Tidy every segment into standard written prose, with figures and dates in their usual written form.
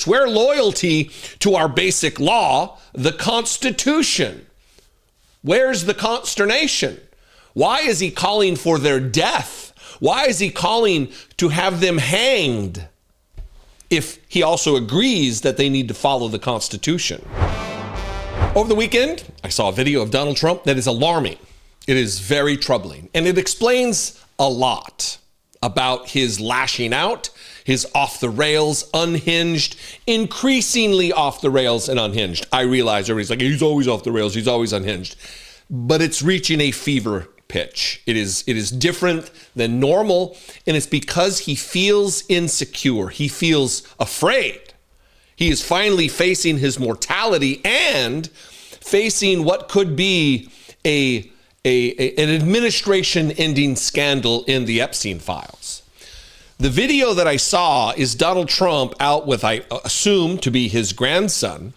Swear loyalty to our basic law, the Constitution. Where's the consternation? Why is he calling for their death? Why is he calling to have them hanged if he also agrees that they need to follow the Constitution? Over the weekend, I saw a video of Donald Trump that is alarming. It is very troubling, and it explains a lot about his lashing out, his off the rails, unhinged, increasingly off the rails and unhinged. I realize everybody's like, he's always off the rails, he's always unhinged. But it's reaching a fever pitch. It is different than normal, and it's because he feels insecure. He feels afraid. He is finally facing his mortality and facing what could be an administration-ending scandal in the Epstein files. The video that I saw is Donald Trump out with, I assume to be his grandson,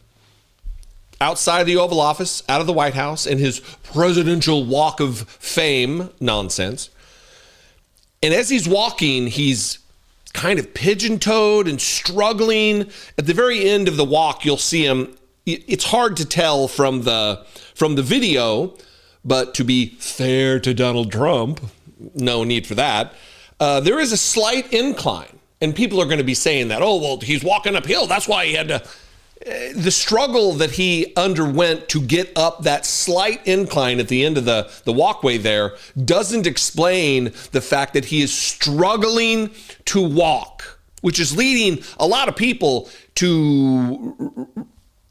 outside the Oval Office, out of the White House, in his presidential walk of fame nonsense. And as he's walking, he's kind of pigeon-toed and struggling. At the very end of the walk, you'll see him. It's hard to tell from the video, but to be fair to Donald Trump, no need for that. There is a slight incline, and people are going to be saying that, oh, well, he's walking uphill. That's why he had to. The struggle that he underwent to get up that slight incline at the end of the walkway there doesn't explain the fact that he is struggling to walk, which is leading a lot of people to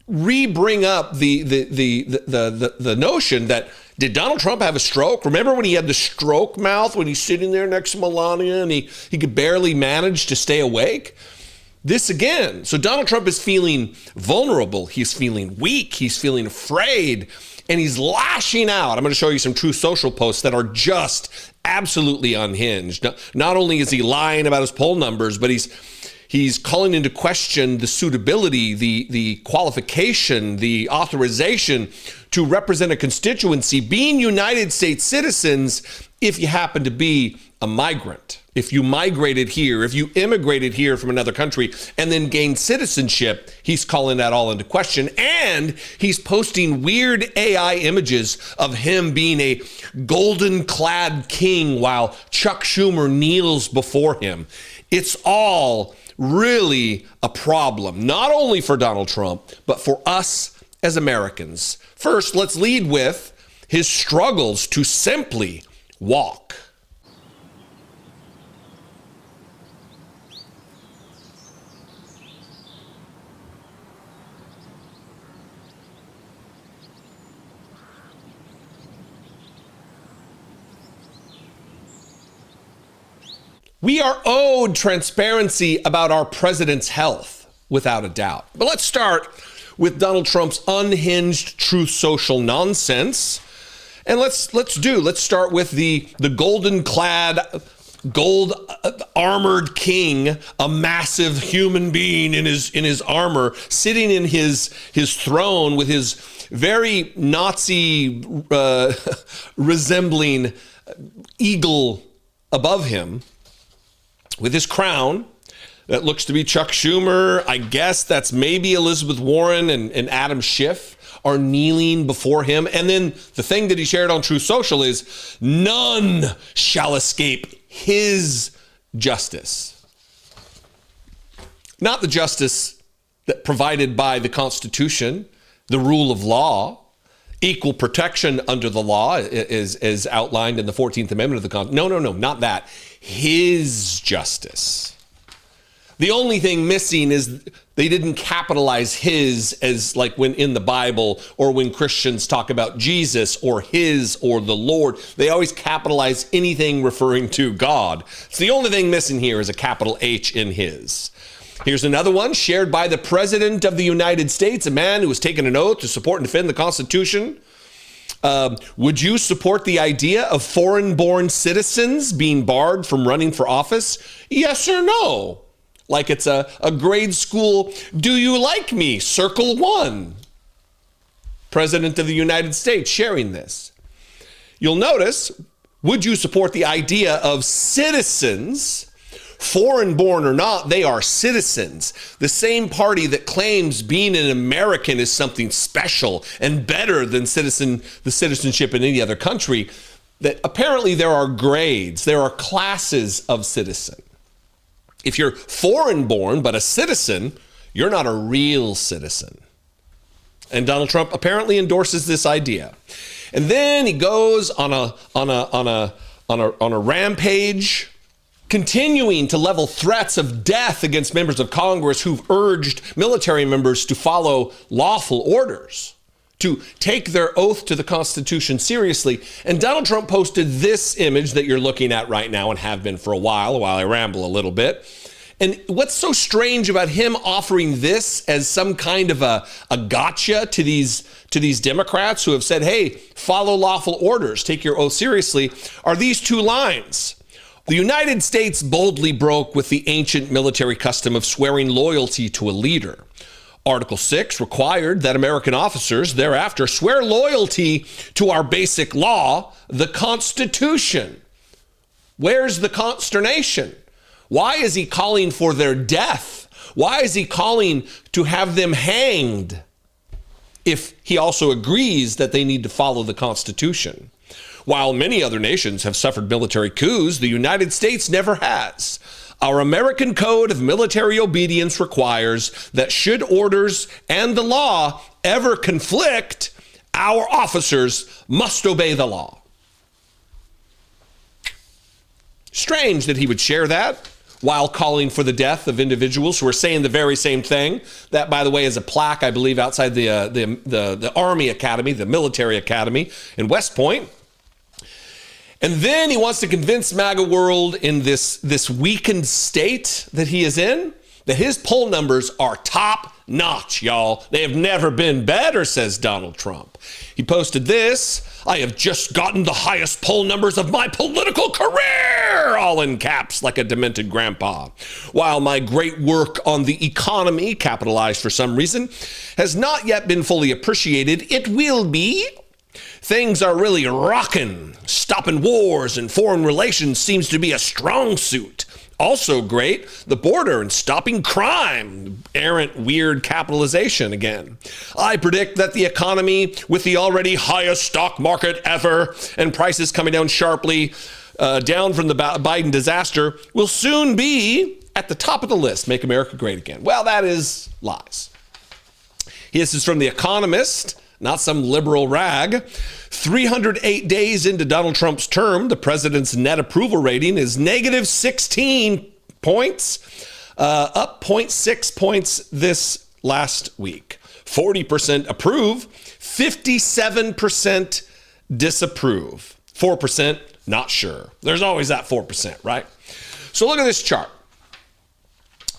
re-bring up the notion that, did Donald Trump have a stroke? Remember when he had the stroke mouth when he's sitting there next to Melania and he could barely manage to stay awake? This again. So Donald Trump is feeling vulnerable. He's feeling weak. He's feeling afraid. And he's lashing out. I'm going to show you some Truth Social posts that are just absolutely unhinged. Not only is he lying about his poll numbers, but he's calling into question the suitability, the qualification, the authorization to represent a constituency, being United States citizens if you happen to be a migrant. If you migrated here, if you immigrated here from another country and then gained citizenship, he's calling that all into question. And he's posting weird AI images of him being a golden-clad king while Chuck Schumer kneels before him. It's all really a problem, not only for Donald Trump, but for us as Americans. First, let's lead with his struggles to simply walk. We are owed transparency about our president's health, without a doubt. But let's start with Donald Trump's unhinged Truth Social nonsense. And let's start with the golden-clad, gold-armored king, a massive human being in his armor, sitting in his throne with his very Nazi resembling eagle above him, with his crown that looks to be Chuck Schumer. I guess that's maybe Elizabeth Warren and Adam Schiff are kneeling before him. And then the thing that he shared on Truth Social is, none shall escape his justice. Not the justice that provided by the Constitution, the rule of law, equal protection under the law is outlined in the 14th Amendment of the Constitution. No, not that. His justice. The only thing missing is they didn't capitalize his as like when in the Bible or when Christians talk about Jesus or his or the Lord. They always capitalize anything referring to God. So the only thing missing here is a capital H in his. Here's another one shared by the President of the United States, a man who has taken an oath to support and defend the Constitution. Would you support the idea of foreign-born citizens being barred from running for office? Yes or no? Like it's a grade school, do you like me? Circle 1. President of the United States sharing this. You'll notice, would you support the idea of citizens foreign born or not, they are citizens. The same party that claims being an American is something special and better than the citizenship in any other country, that apparently there are grades, there are classes of citizen. If you're foreign born but a citizen, you're not a real citizen. And Donald Trump apparently endorses this idea. And then he goes on a rampage, continuing to level threats of death against members of Congress who've urged military members to follow lawful orders, to take their oath to the Constitution seriously. And Donald Trump posted this image that you're looking at right now and have been for a while I ramble a little bit. And what's so strange about him offering this as some kind of a gotcha to these Democrats who have said, hey, follow lawful orders, take your oath seriously, are these two lines. The United States boldly broke with the ancient military custom of swearing loyalty to a leader. Article 6 required that American officers thereafter swear loyalty to our basic law, the Constitution. Where's the consternation? Why is he calling for their death? Why is he calling to have them hanged if he also agrees that they need to follow the Constitution? While many other nations have suffered military coups, the United States never has. Our American Code of Military Obedience requires that should orders and the law ever conflict, our officers must obey the law. Strange that he would share that while calling for the death of individuals who are saying the very same thing. That, by the way, is a plaque, I believe, outside the Army Academy, the military academy in West Point. And then he wants to convince MAGA world in this weakened state that he is in, that his poll numbers are top notch, y'all. They have never been better, says Donald Trump. He posted this: I have just gotten the highest poll numbers of my political career, all in caps like a demented grandpa. While my great work on the economy, capitalized for some reason, has not yet been fully appreciated, it will be. Things are really rocking. Stopping wars and foreign relations seems to be a strong suit. Also great, the border and stopping crime. Errant, weird capitalization again. I predict that the economy, with the already highest stock market ever and prices coming down sharply, down from the Biden disaster, will soon be at the top of the list. Make America great again. Well, that is lies. This is from The Economist, not some liberal rag. 308 days into Donald Trump's term, the president's net approval rating is negative 16 points, up 0.6 points this last week. 40% approve, 57% disapprove, 4% not sure. There's always that 4%, right? So look at this chart.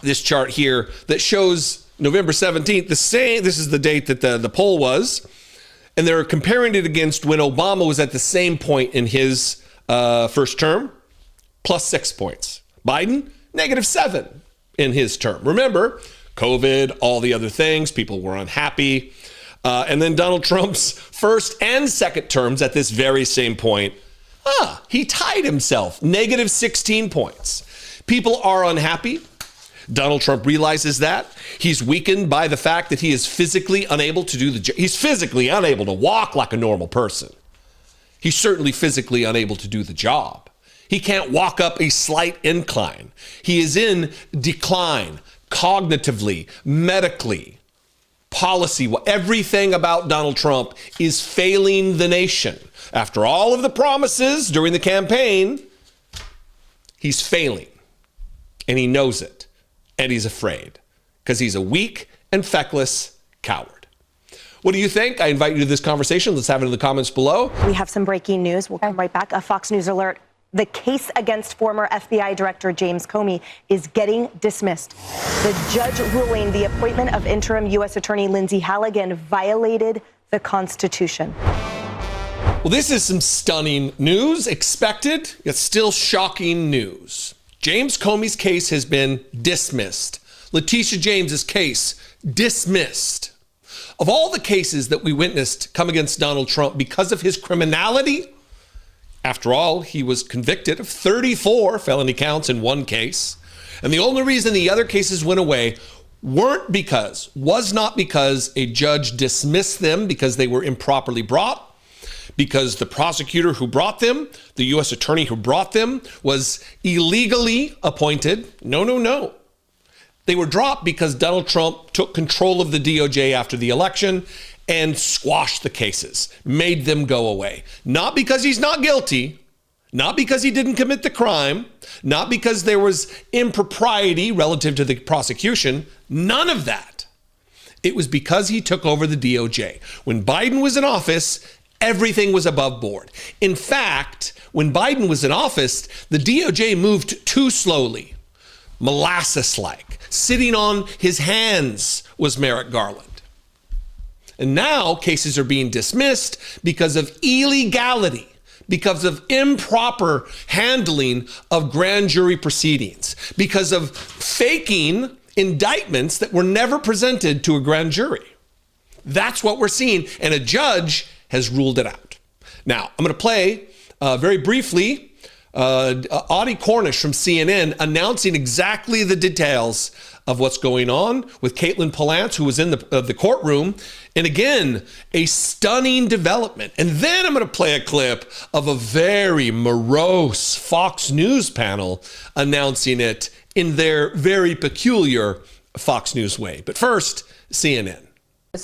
This chart here that shows November 17th, this is the date that the poll was. And they're comparing it against when Obama was at the same point in his first term, plus 6 points. Biden, negative 7 in his term. Remember, COVID, all the other things, people were unhappy. And then Donald Trump's first and second terms at this very same point, he tied himself, negative 16 points. People are unhappy. Donald Trump realizes that. He's weakened by the fact that he is physically unable to do the job. He's physically unable to walk like a normal person. He's certainly physically unable to do the job. He can't walk up a slight incline. He is in decline, cognitively, medically, policy. Everything about Donald Trump is failing the nation. After all of the promises during the campaign, he's failing, and he knows it. And he's afraid because he's a weak and feckless coward. What do you think? I invite you to this conversation. Let's have it in the comments below. We have some breaking news. We'll come right back. A Fox News alert. The case against former FBI Director James Comey is getting dismissed. The judge ruling the appointment of interim U.S. Attorney Lindsay Halligan violated the Constitution. Well, this is some stunning news, expected, yet still shocking news. James Comey's case has been dismissed. Letitia James's case dismissed. Of all the cases that we witnessed come against Donald Trump because of his criminality, after all, he was convicted of 34 felony counts in one case, And the only reason the other cases went away was not because a judge dismissed them because they were improperly brought, because the prosecutor who brought them, the U.S. attorney who brought them, was illegally appointed. No. They were dropped because Donald Trump took control of the DOJ after the election and squashed the cases, made them go away. Not because he's not guilty, not because he didn't commit the crime, not because there was impropriety relative to the prosecution, none of that. It was because he took over the DOJ. When Biden was in office, everything was above board. In fact, when Biden was in office, the DOJ moved too slowly, molasses-like. Sitting on his hands was Merrick Garland. And now cases are being dismissed because of illegality, because of improper handling of grand jury proceedings, because of faking indictments that were never presented to a grand jury. That's what we're seeing, and a judge has ruled it out. Now, I'm going to play very briefly Audie Cornish from CNN announcing exactly the details of what's going on with Caitlin Palance, who was in the courtroom. And again, a stunning development. And then I'm going to play a clip of a very morose Fox News panel announcing it in their very peculiar Fox News way. But first, CNN.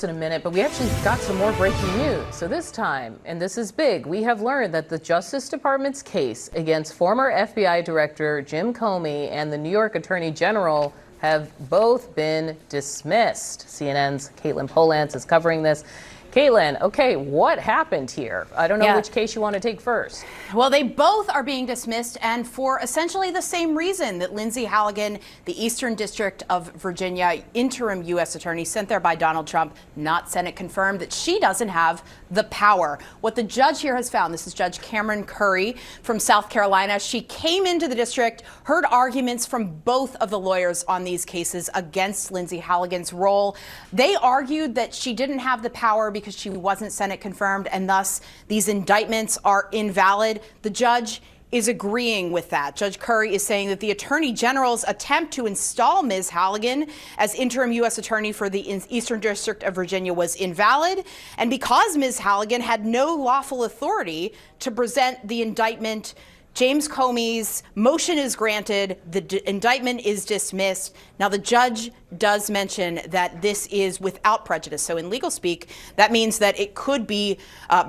In a minute, but we actually got some more breaking news. So this time, and this is big, we have learned that the Justice Department's case against former FBI Director Jim Comey and the New York Attorney General have both been dismissed. CNN's Caitlin Palance is covering this. Caitlin, okay, what happened here? I don't know which case you want to take first. Well, they both are being dismissed, and for essentially the same reason that Lindsay Halligan, the Eastern District of Virginia interim U.S. attorney sent there by Donald Trump, not Senate confirmed, that she doesn't have the power. What the judge here has found, this is Judge Cameron Curry from South Carolina. She came into the district, heard arguments from both of the lawyers on these cases against Lindsay Halligan's role. They argued that she didn't have the power because she wasn't Senate confirmed, and thus these indictments are invalid. The judge is agreeing with that. Judge Curry is saying that the Attorney General's attempt to install Ms. Halligan as interim U.S. attorney for the Eastern District of Virginia was invalid, and because Ms. Halligan had no lawful authority to present the indictment, James Comey's motion is granted, the indictment is dismissed. Now, the judge does mention that this is without prejudice. So in legal speak, that means that it could be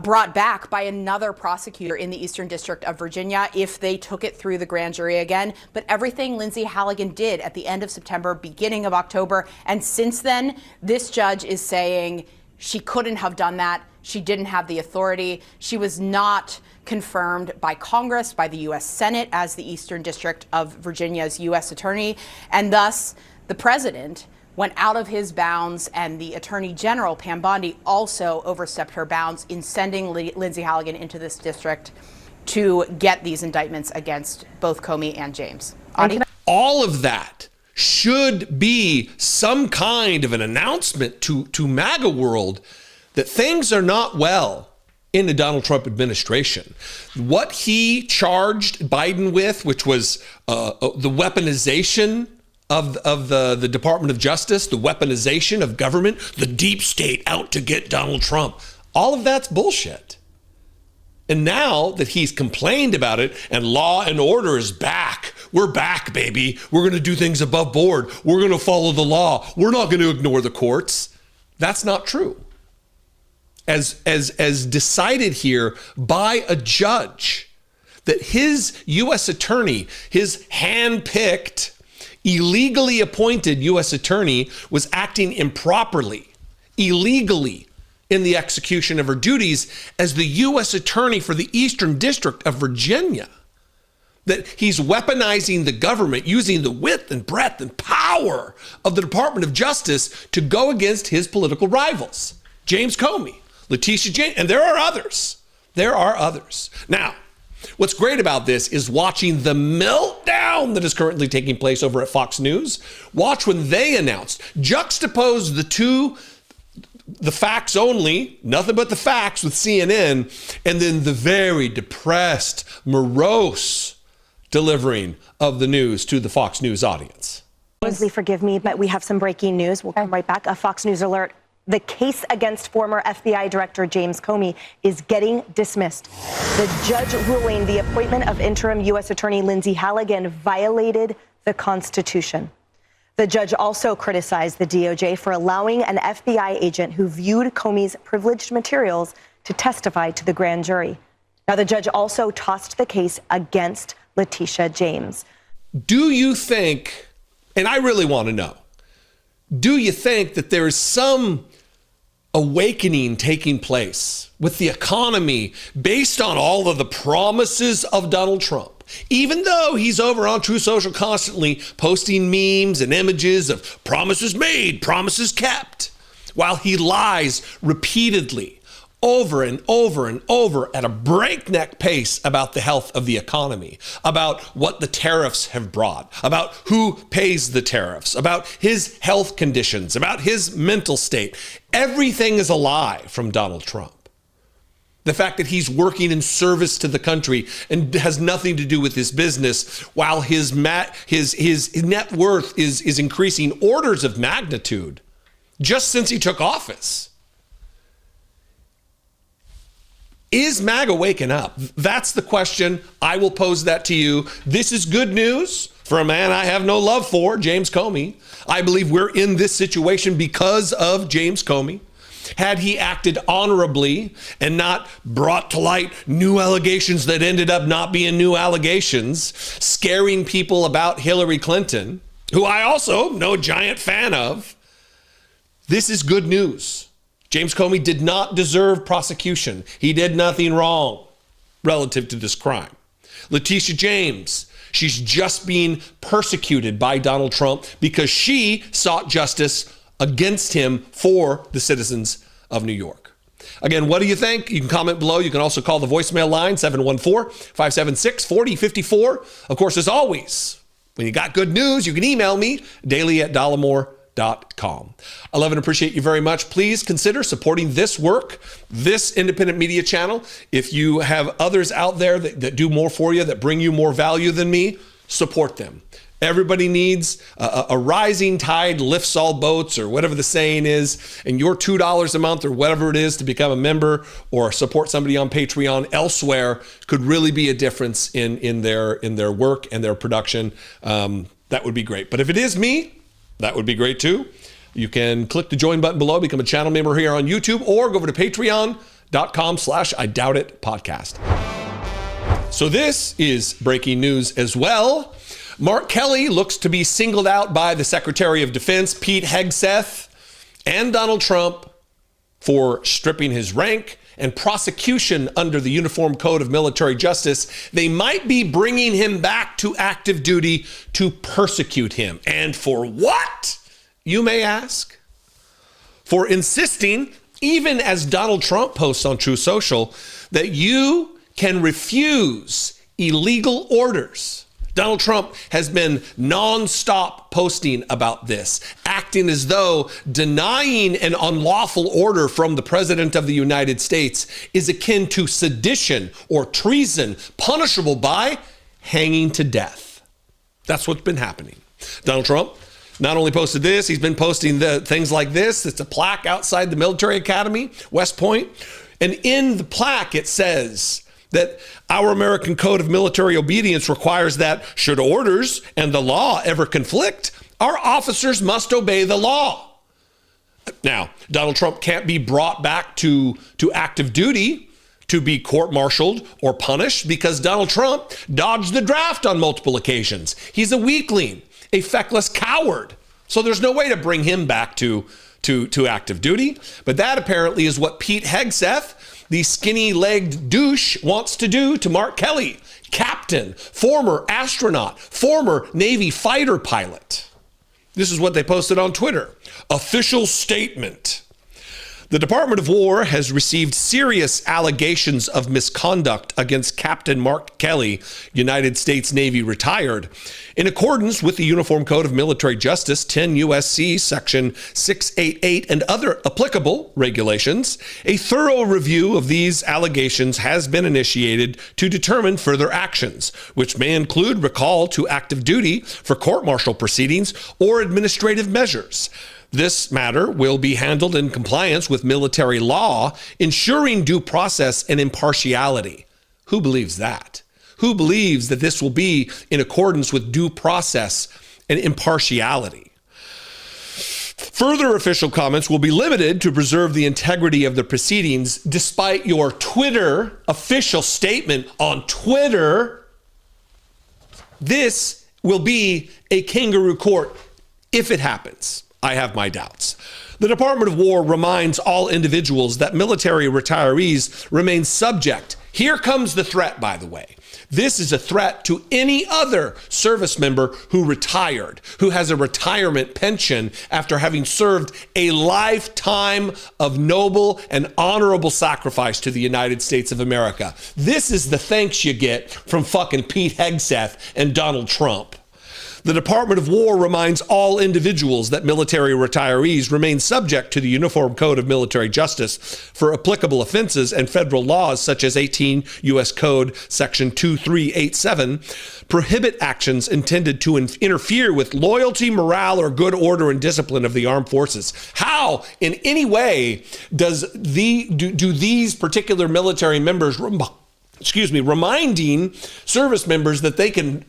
brought back by another prosecutor in the Eastern District of Virginia if they took it through the grand jury again. But everything Lindsay Halligan did at the end of September, beginning of October, and since then, this judge is saying she couldn't have done that. She didn't have the authority. She was not confirmed by Congress, by the U.S. Senate as the Eastern District of Virginia's U.S. attorney. And thus, the president went out of his bounds, and the Attorney General, Pam Bondi, also overstepped her bounds in sending Lindsay Halligan into this district to get these indictments against both Comey and James. All of that should be some kind of an announcement to MAGA world that things are not well in the Donald Trump administration. What he charged Biden with, which was the weaponization of the Department of Justice, the weaponization of government, the deep state out to get Donald Trump, all of that's bullshit. And now that he's complained about it and law and order is back, we're back, baby. We're going to do things above board. We're going to follow the law. We're not going to ignore the courts. That's not true. As decided here by a judge, that his U.S. attorney, his hand-picked, illegally appointed U.S. attorney, was acting improperly, illegally in the execution of her duties as the U.S. attorney for the Eastern District of Virginia. That he's weaponizing the government, using the width and breadth and power of the Department of Justice to go against his political rivals, James Comey, Letitia James, and there are others. There are others. Now, what's great about this is watching the meltdown that is currently taking place over at Fox News. Watch when they announced, juxtapose the facts only, nothing but the facts with CNN, and then the very depressed, morose delivering of the news to the Fox News audience. Leslie, forgive me, but we have some breaking news. We'll come right back. A Fox News alert. The case against former FBI Director James Comey is getting dismissed. The judge ruling the appointment of interim U.S. Attorney Lindsay Halligan violated the Constitution. The judge also criticized the DOJ for allowing an FBI agent who viewed Comey's privileged materials to testify to the grand jury. Now, the judge also tossed the case against Letitia James. Do you think, and I really want to know, do you think that there is some awakening taking place with the economy based on all of the promises of Donald Trump? Even though he's over on True Social constantly posting memes and images of promises made, promises kept, while he lies repeatedly over and over and over at a breakneck pace about the health of the economy, about what the tariffs have brought, about who pays the tariffs, about his health conditions, about his mental state. Everything is a lie from Donald Trump. The fact that he's working in service to the country and has nothing to do with his business, while his net worth is increasing orders of magnitude just since he took office. Is MAGA waking up? That's the question. I will pose that to you. This is good news for a man I have no love for, James Comey. I believe we're in this situation because of James Comey. Had he acted honorably and not brought to light new allegations that ended up not being new allegations, scaring people about Hillary Clinton, who I also no giant fan of, this is good news. James Comey did not deserve prosecution. He did nothing wrong relative to this crime. Letitia James, she's just being persecuted by Donald Trump because she sought justice against him for the citizens of New York. Again, what do you think? You can comment below. You can also call the voicemail line, 714-576-4054. Of course, as always, when you got good news, you can email me, daily@dollemore.com. I love and appreciate you very much. Please consider supporting this work, this independent media channel. If you have others out there that do more for you, that bring you more value than me, support them. Everybody needs a rising tide lifts all boats, or whatever the saying is, and your $2 a month or whatever it is to become a member or support somebody on Patreon elsewhere could really be a difference in their work and their production. That would be great. But if it is me, that would be great too. You can click the join button below, become a channel member here on YouTube, or go over to patreon.com/IDoubtIt podcast. So this is breaking news as well. Mark Kelly looks to be singled out by the Secretary of Defense, Pete Hegseth, and Donald Trump for stripping his rank and prosecution under the Uniform Code of Military Justice. They might be bringing him back to active duty to persecute him. And for what, you may ask? For insisting, even as Donald Trump posts on True Social, that you can refuse illegal orders. Donald Trump has been nonstop posting about this, acting as though denying an unlawful order from the President of the United States is akin to sedition or treason, punishable by hanging to death. That's what's been happening. Donald Trump not only posted this, he's been posting things like this. It's a plaque outside the military academy, West Point. And in the plaque, it says that our American Code of Military Obedience requires that should orders and the law ever conflict, our officers must obey the law. Now, Donald Trump can't be brought back to active duty to be court-martialed or punished because Donald Trump dodged the draft on multiple occasions. He's a weakling, a feckless coward. So there's no way to bring him back to active duty. But that apparently is what Pete Hegseth, the skinny-legged douche, wants to do to Mark Kelly, captain, former astronaut, former Navy fighter pilot. This is what they posted on Twitter. Official statement. The Department of War has received serious allegations of misconduct against Captain Mark Kelly, United States Navy retired. In accordance with the Uniform Code of Military Justice, 10 U.S.C. Section 688 and other applicable regulations, a thorough review of these allegations has been initiated to determine further actions, which may include recall to active duty for court-martial proceedings or administrative measures. This matter will be handled in compliance with military law, ensuring due process and impartiality. Who believes that? Who believes that this will be in accordance with due process and impartiality? Further official comments will be limited to preserve the integrity of the proceedings, despite your Twitter official statement on Twitter. This will be a kangaroo court if it happens. I have my doubts. The Department of War reminds all individuals that military retirees remain subject. Here comes the threat, by the way. This is a threat to any other service member who retired, who has a retirement pension after having served a lifetime of noble and honorable sacrifice to the United States of America. This is the thanks you get from fucking Pete Hegseth and Donald Trump. The Department of War reminds all individuals that military retirees remain subject to the Uniform Code of Military Justice for applicable offenses and federal laws such as 18 U.S. Code Section 2387 prohibit actions intended to interfere with loyalty, morale, or good order and discipline of the armed forces. How, in any way, do these particular military members reminding service members that they can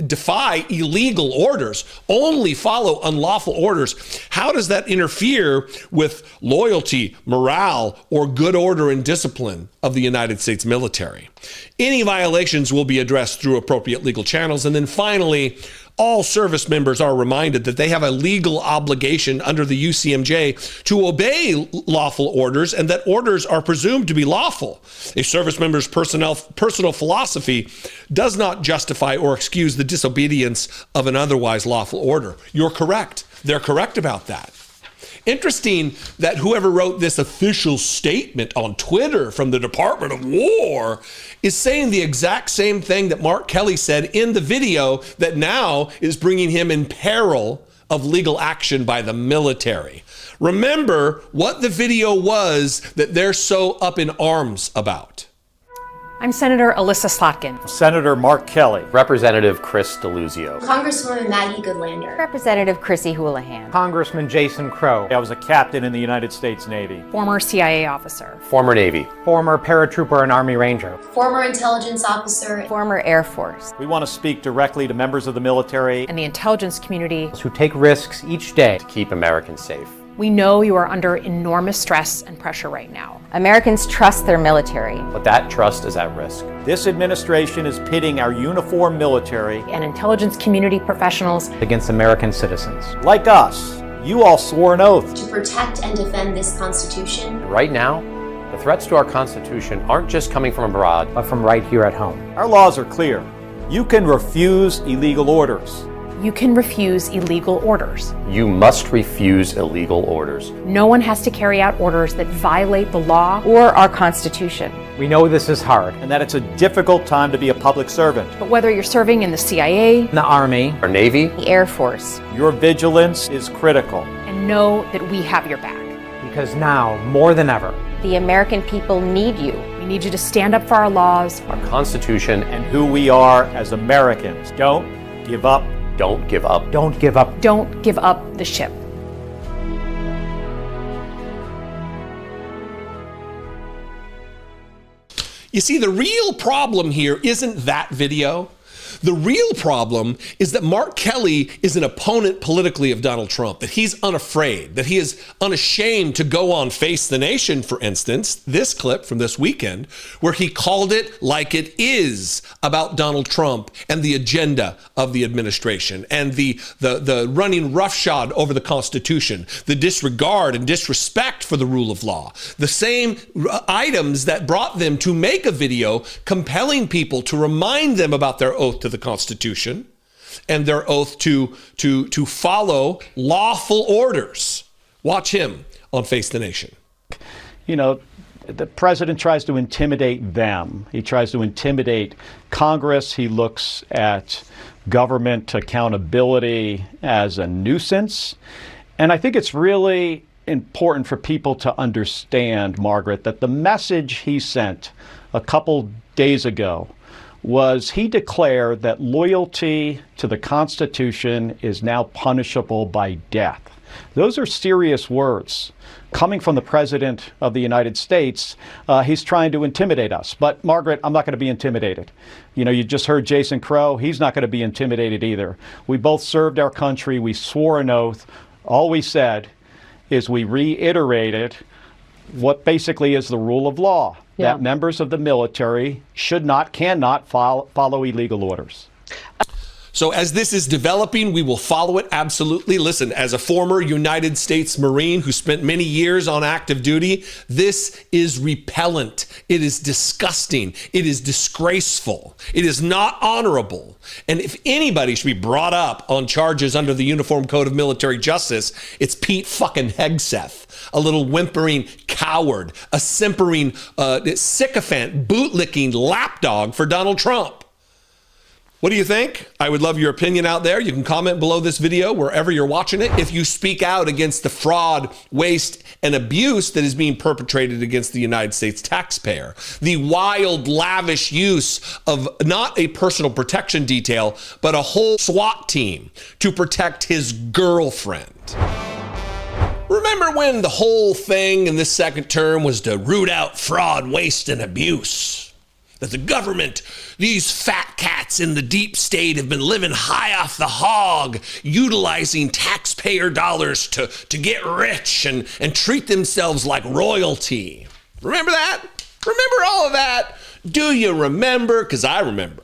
defy illegal orders, only follow unlawful orders? How does that interfere with loyalty, morale, or good order and discipline of the United States military? Any violations will be addressed through appropriate legal channels. And then finally, all service members are reminded that they have a legal obligation under the UCMJ to obey lawful orders, and that orders are presumed to be lawful. A service member's personal philosophy does not justify or excuse the disobedience of an otherwise lawful order. You're correct. They're correct about that. Interesting that whoever wrote this official statement on Twitter from the Department of War is saying the exact same thing that Mark Kelly said in the video that now is bringing him in peril of legal action by the military. Remember what the video was that they're so up in arms about. I'm Senator Alyssa Slotkin. Senator Mark Kelly. Representative Chris DeLuzio. Congresswoman Maggie Goodlander. Representative Chrissy Houlihan. Congressman Jason Crow. I was a captain in the United States Navy. Former CIA officer. Former Navy. Former paratrooper and Army Ranger. Former intelligence officer. Former Air Force. We want to speak directly to members of the military and the intelligence community who take risks each day to keep Americans safe. We know you are under enormous stress and pressure right now. Americans trust their military, but that trust is at risk. This administration is pitting our uniformed military and intelligence community professionals against American citizens. Like us, you all swore an oath to protect and defend this Constitution. And right now, the threats to our Constitution aren't just coming from abroad, but from right here at home. Our laws are clear. You can refuse illegal orders. You can refuse illegal orders. You must refuse illegal orders. No one has to carry out orders that violate the law or our Constitution. We know this is hard and that it's a difficult time to be a public servant. But whether you're serving in the CIA, the Army, or Navy, the Air Force, your vigilance is critical. And know that we have your back. Because now, more than ever, the American people need you. We need you to stand up for our laws, our Constitution, and who we are as Americans. Don't give up. Don't give up. Don't give up. Don't give up the ship. You see, the real problem here isn't that video. The real problem is that Mark Kelly is an opponent politically of Donald Trump, that he's unafraid, that he is unashamed to go on Face the Nation, for instance, this clip from this weekend, where he called it like it is about Donald Trump and the agenda of the administration and the running roughshod over the Constitution, the disregard and disrespect for the rule of law, the same items that brought them to make a video compelling people to remind them about their oath to the Constitution and their oath to follow lawful orders. Watch him on Face the Nation. the president tries to intimidate them. He tries to intimidate Congress. He looks at government accountability as a nuisance. And I think it's really important for people to understand, Margaret, that the message he sent a couple days ago was he declared that loyalty to the Constitution is now punishable by death. Those are serious words. Coming from the President of the United States, he's trying to intimidate us. But, Margaret, I'm not going to be intimidated. You just heard Jason Crow. He's not going to be intimidated either. We both served our country. We swore an oath. All we said is we reiterated what basically is the rule of law, that members of the military cannot follow illegal orders. So as this is developing, we will follow it absolutely. Listen, as a former United States Marine who spent many years on active duty, this is repellent. It is disgusting. It is disgraceful. It is not honorable. And if anybody should be brought up on charges under the Uniform Code of Military Justice, it's Pete fucking Hegseth, a little whimpering coward, a simpering sycophant, bootlicking lapdog for Donald Trump. What do you think? I would love your opinion out there. You can comment below this video wherever you're watching it. If you speak out against the fraud, waste, and abuse that is being perpetrated against the United States taxpayer, the wild, lavish use of not a personal protection detail, but a whole SWAT team to protect his girlfriend. Remember when the whole thing in this second term was to root out fraud, waste, and abuse? That the government, these fat cats in the deep state have been living high off the hog, utilizing taxpayer dollars to get rich and treat themselves like royalty. Remember that? Remember all of that? Do you remember? Because I remember.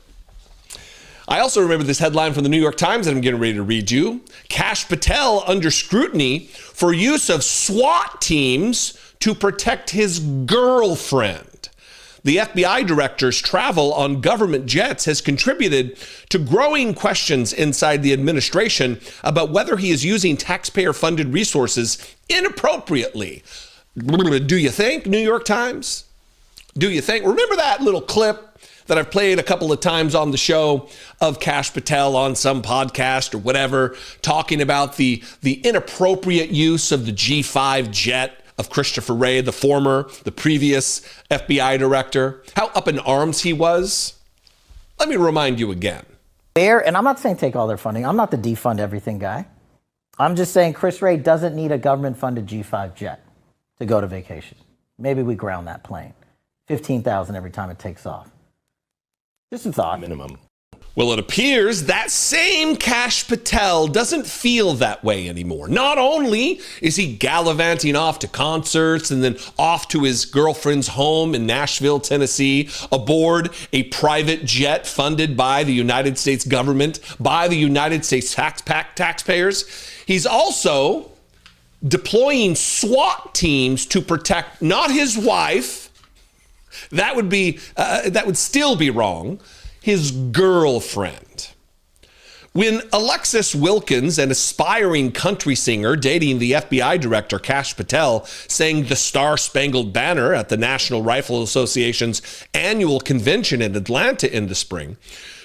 I also remember this headline from the New York Times that I'm getting ready to read you. Kash Patel under scrutiny for use of SWAT teams to protect his girlfriend. The FBI director's travel on government jets has contributed to growing questions inside the administration about whether he is using taxpayer-funded resources inappropriately. Do you think, New York Times? Do you think? Remember that little clip that I've played a couple of times on the show of Kash Patel on some podcast or whatever, talking about the inappropriate use of the G5 jet of Christopher Wray, the previous FBI director, how up in arms he was? Let me remind you again. And I'm not saying take all their funding. I'm not the defund everything guy. I'm just saying Chris Wray doesn't need a government-funded G5 jet to go to vacation. Maybe we ground that plane. $15,000 every time it takes off. Just a thought. Minimum. Well, it appears that same Kash Patel doesn't feel that way anymore. Not only is he gallivanting off to concerts and then off to his girlfriend's home in Nashville, Tennessee, aboard a private jet funded by the United States government, by the United States taxpayers, he's also deploying SWAT teams to protect not his wife. That would still be wrong. His girlfriend. When Alexis Wilkins, an aspiring country singer dating the FBI director Kash Patel, sang the Star-Spangled Banner at the National Rifle Association's annual convention in Atlanta in the spring,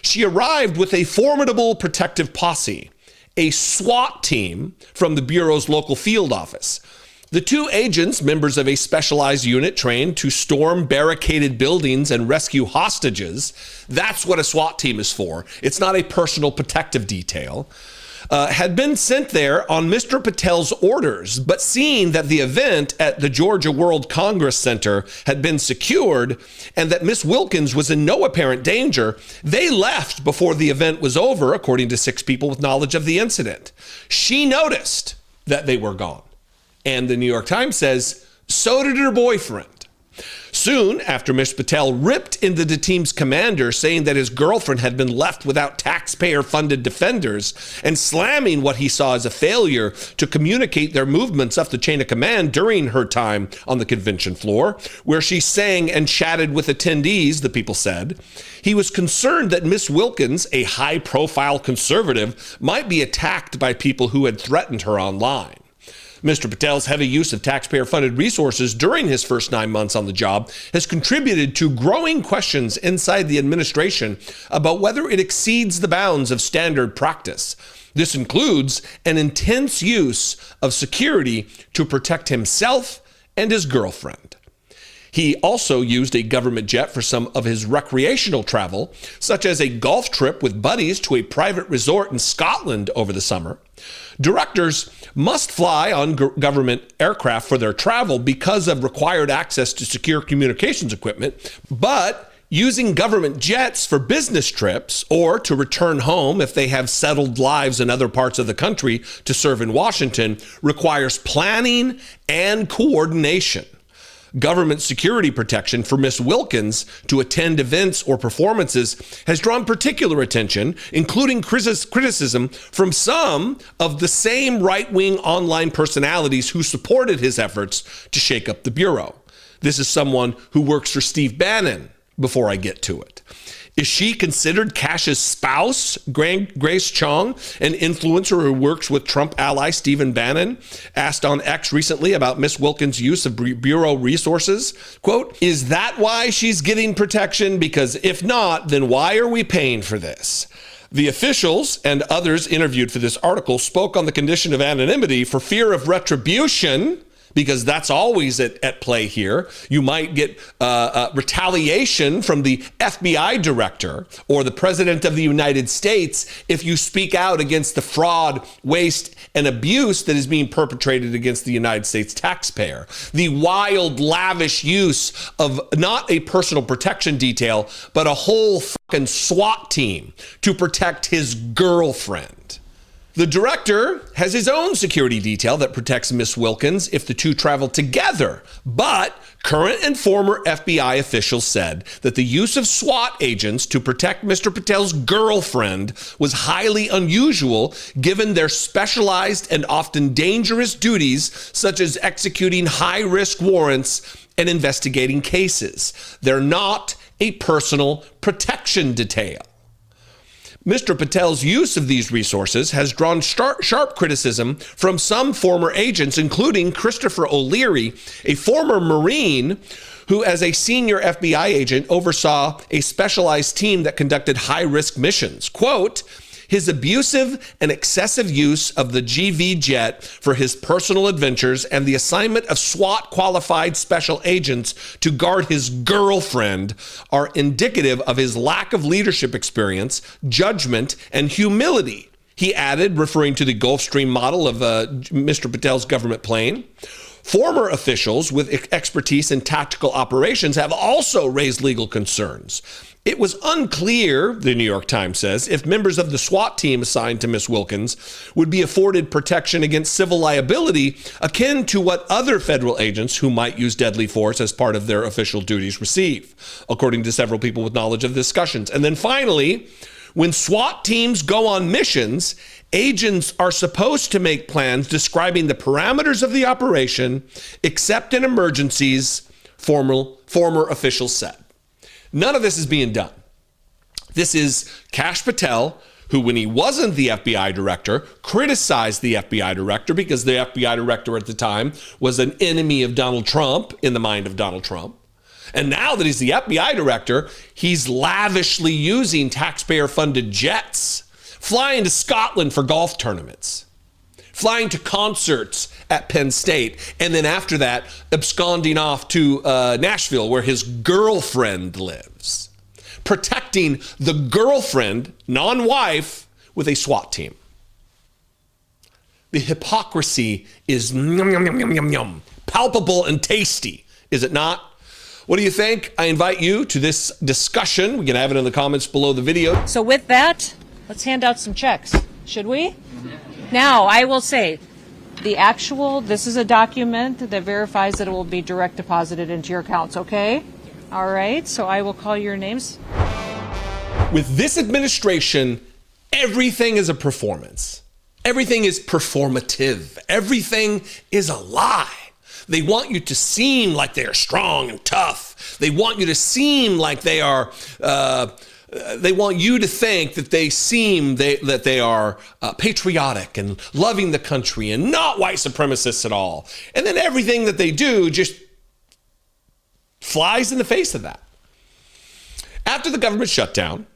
she arrived with a formidable protective posse, a SWAT team from the Bureau's local field office. The two agents, members of a specialized unit trained to storm barricaded buildings and rescue hostages, that's what a SWAT team is for. It's not a personal protective detail, had been sent there on Mr. Patel's orders, but seeing that the event at the Georgia World Congress Center had been secured and that Miss Wilkins was in no apparent danger, they left before the event was over, according to 6 people with knowledge of the incident. She noticed that they were gone. And the New York Times says, so did her boyfriend. Soon after Ms. Patel ripped into the team's commander, saying that his girlfriend had been left without taxpayer-funded defenders and slamming what he saw as a failure to communicate their movements up the chain of command during her time on the convention floor, where she sang and chatted with attendees, the people said. He was concerned that Ms. Wilkins, a high-profile conservative, might be attacked by people who had threatened her online. Mr. Patel's heavy use of taxpayer-funded resources during his first 9 months on the job has contributed to growing questions inside the administration about whether it exceeds the bounds of standard practice. This includes an intense use of security to protect himself and his girlfriend. He also used a government jet for some of his recreational travel, such as a golf trip with buddies to a private resort in Scotland over the summer. Directors must fly on government aircraft for their travel because of required access to secure communications equipment, but using government jets for business trips or to return home if they have settled lives in other parts of the country to serve in Washington requires planning and coordination. Government security protection for Ms. Wilkins to attend events or performances has drawn particular attention, including criticism from some of the same right-wing online personalities who supported his efforts to shake up the Bureau. This is someone who works for Steve Bannon, before I get to it. Is she considered Cash's spouse, Grace Chong, an influencer who works with Trump ally Stephen Bannon? Asked on X recently about Miss Wilkins' use of Bureau resources. Quote, is that why she's getting protection? Because if not, then why are we paying for this? The officials and others interviewed for this article spoke on the condition of anonymity for fear of retribution, because that's always at play here. You might get retaliation from the FBI director or the president of the United States if you speak out against the fraud, waste, and abuse that is being perpetrated against the United States taxpayer. The wild, lavish use of not a personal protection detail, but a whole fucking SWAT team to protect his girlfriend. The director has his own security detail that protects Miss Wilkins if the two travel together. But current and former FBI officials said that the use of SWAT agents to protect Mr. Patel's girlfriend was highly unusual given their specialized and often dangerous duties, such as executing high-risk warrants and investigating cases. They're not a personal protection detail. Mr. Patel's use of these resources has drawn sharp criticism from some former agents, including Christopher O'Leary, a former Marine who, as a senior FBI agent, oversaw a specialized team that conducted high-risk missions. Quote, his abusive and excessive use of the GV jet for his personal adventures and the assignment of SWAT-qualified special agents to guard his girlfriend are indicative of his lack of leadership experience, judgment, and humility, he added, referring to the Gulfstream model of Mr. Patel's government plane. Former officials with expertise in tactical operations have also raised legal concerns. It was unclear, the New York Times says, if members of the SWAT team assigned to Miss Wilkins would be afforded protection against civil liability akin to what other federal agents who might use deadly force as part of their official duties receive, according to several people with knowledge of the discussions. And then finally, when SWAT teams go on missions, agents are supposed to make plans describing the parameters of the operation, except in emergencies, former officials said. None of this is being done. This is Kash Patel, who, when he wasn't the FBI director, criticized the FBI director because the FBI director at the time was an enemy of Donald Trump in the mind of Donald Trump. And now that he's the FBI director, he's lavishly using taxpayer-funded jets, flying to Scotland for golf tournaments, flying to concerts at Penn State, and then after that, absconding off to Nashville, where his girlfriend lives, protecting the girlfriend, non-wife, with a SWAT team. The hypocrisy is palpable and tasty, is it not? What do you think? I invite you to this discussion. We can have it in the comments below the video. So with that, let's hand out some checks, should we? Now, I will say, this is a document that verifies that it will be direct deposited into your accounts, okay? All right, so I will call your names. With this administration, everything is a performance. Everything is performative. Everything is a lie. They want you to seem like they are strong and tough. They want you to seem like they are They want you to think that that they are patriotic and loving the country and not white supremacists at all. And then everything that they do just flies in the face of that. After the government shutdown,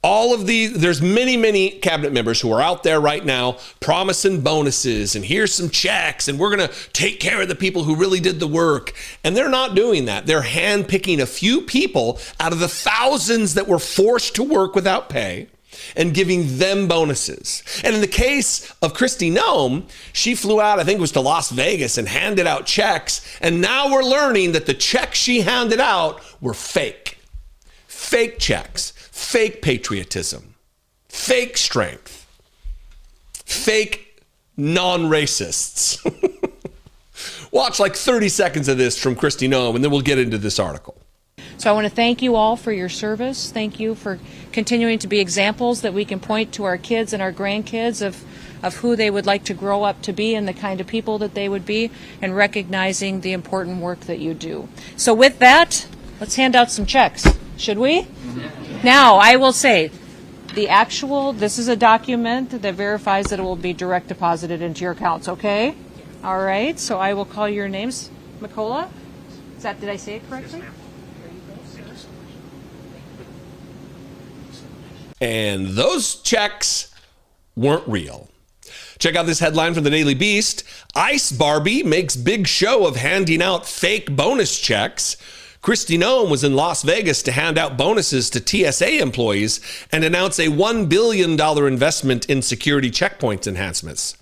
there's many cabinet members who are out there right now promising bonuses and here's some checks and we're going to take care of the people who really did the work. And they're not doing that. They're handpicking a few people out of the thousands that were forced to work without pay and giving them bonuses. And in the case of Kristi Noem, she flew out, I think it was to Las Vegas, and handed out checks. And now we're learning that the checks she handed out were fake. Fake checks, fake patriotism, fake strength, fake non-racists. Watch like 30 seconds of this from Kristi Noem, and then we'll get into this article. So I want to thank you all for your service. Thank you for continuing to be examples that we can point to our kids and our grandkids of who they would like to grow up to be and the kind of people that they would be, and recognizing the important work that you do. So with that, let's hand out some checks. Should we? Now, I will say, this is a document that verifies that it will be direct deposited into your accounts, okay? All right, so I will call your names. Mikola? Did I say it correctly? And those checks weren't real. Check out this headline from the Daily Beast. Ice Barbie makes big show of handing out fake bonus checks. Kristi Noem was in Las Vegas to hand out bonuses to TSA employees and announce a $1 billion investment in security checkpoint enhancements.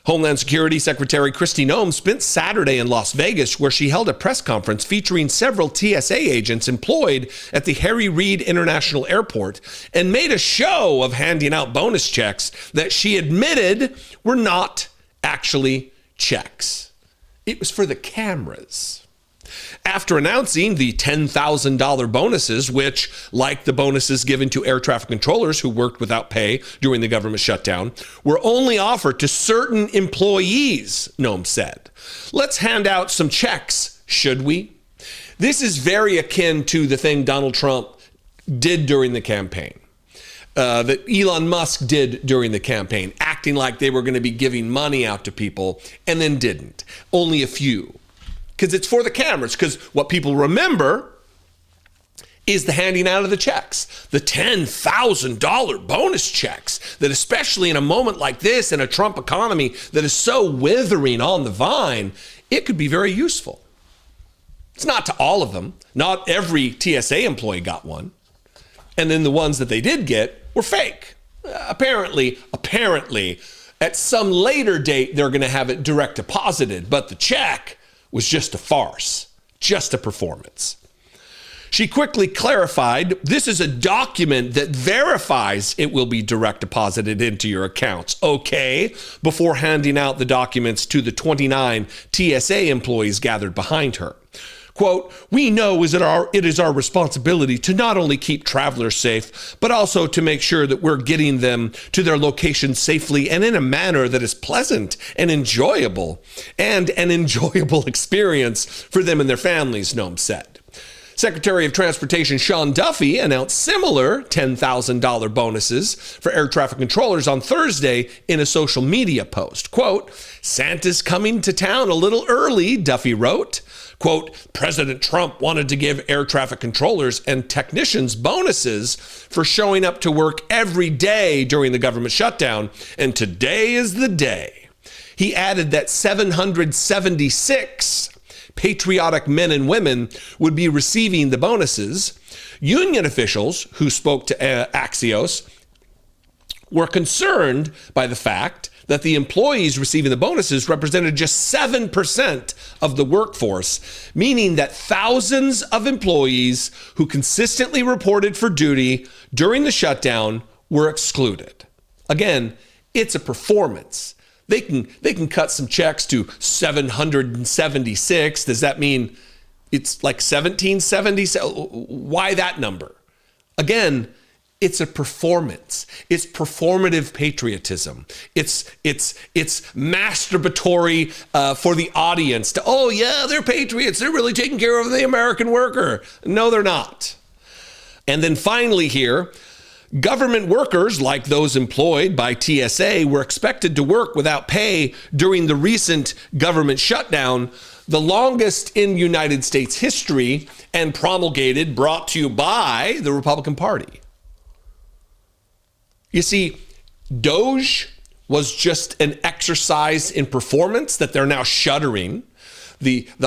Homeland Security Secretary Kristi Noem spent Saturday in Las Vegas, where she held a press conference featuring several TSA agents employed at the Harry Reid International Airport, and made a show of handing out bonus checks that she admitted were not actually checks. It was for the cameras. After announcing the $10,000 bonuses, which, like the bonuses given to air traffic controllers who worked without pay during the government shutdown, were only offered to certain employees, Noem said. Let's hand out some checks, should we? This is very akin to the thing Donald Trump did during the campaign, that Elon Musk did during the campaign, acting like they were going to be giving money out to people and then didn't. Only a few. Because it's for the cameras. Because what people remember is the handing out of the checks, the $10,000 bonus checks, that especially in a moment like this, in a Trump economy that is so withering on the vine, it could be very useful. It's not to all of them. Not every TSA employee got one. And then the ones that they did get were fake. Apparently, at some later date, they're going to have it direct deposited, but the check was just a farce, just a performance. She quickly clarified, this is a document that verifies it will be direct deposited into your accounts, okay? Before handing out the documents to the 29 TSA employees gathered behind her. Quote, we know it is our responsibility to not only keep travelers safe, but also to make sure that we're getting them to their locations safely and in a manner that is pleasant and enjoyable, and an enjoyable experience for them and their families, Noem said. Secretary of Transportation Sean Duffy announced similar $10,000 bonuses for air traffic controllers on Thursday in a social media post. Quote, Santa's coming to town a little early, Duffy wrote. Quote, President Trump wanted to give air traffic controllers and technicians bonuses for showing up to work every day during the government shutdown, and today is the day. He added that 776 patriotic men and women would be receiving the bonuses. Union officials who spoke to Axios were concerned by the fact that the employees receiving the bonuses represented just 7% of the workforce, meaning that thousands of employees who consistently reported for duty during the shutdown were excluded. Again, it's a performance. They can cut some checks to 776. Does that mean it's like 1777? Why that number? Again, it's a performance. It's performative patriotism. It's masturbatory for the audience to, oh yeah, they're patriots. They're really taking care of the American worker. No, they're not. And then finally here, government workers, like those employed by TSA, were expected to work without pay during the recent government shutdown, the longest in United States history, and brought to you by the Republican Party. You see, DOJ was just an exercise in performance that they're now shuttering.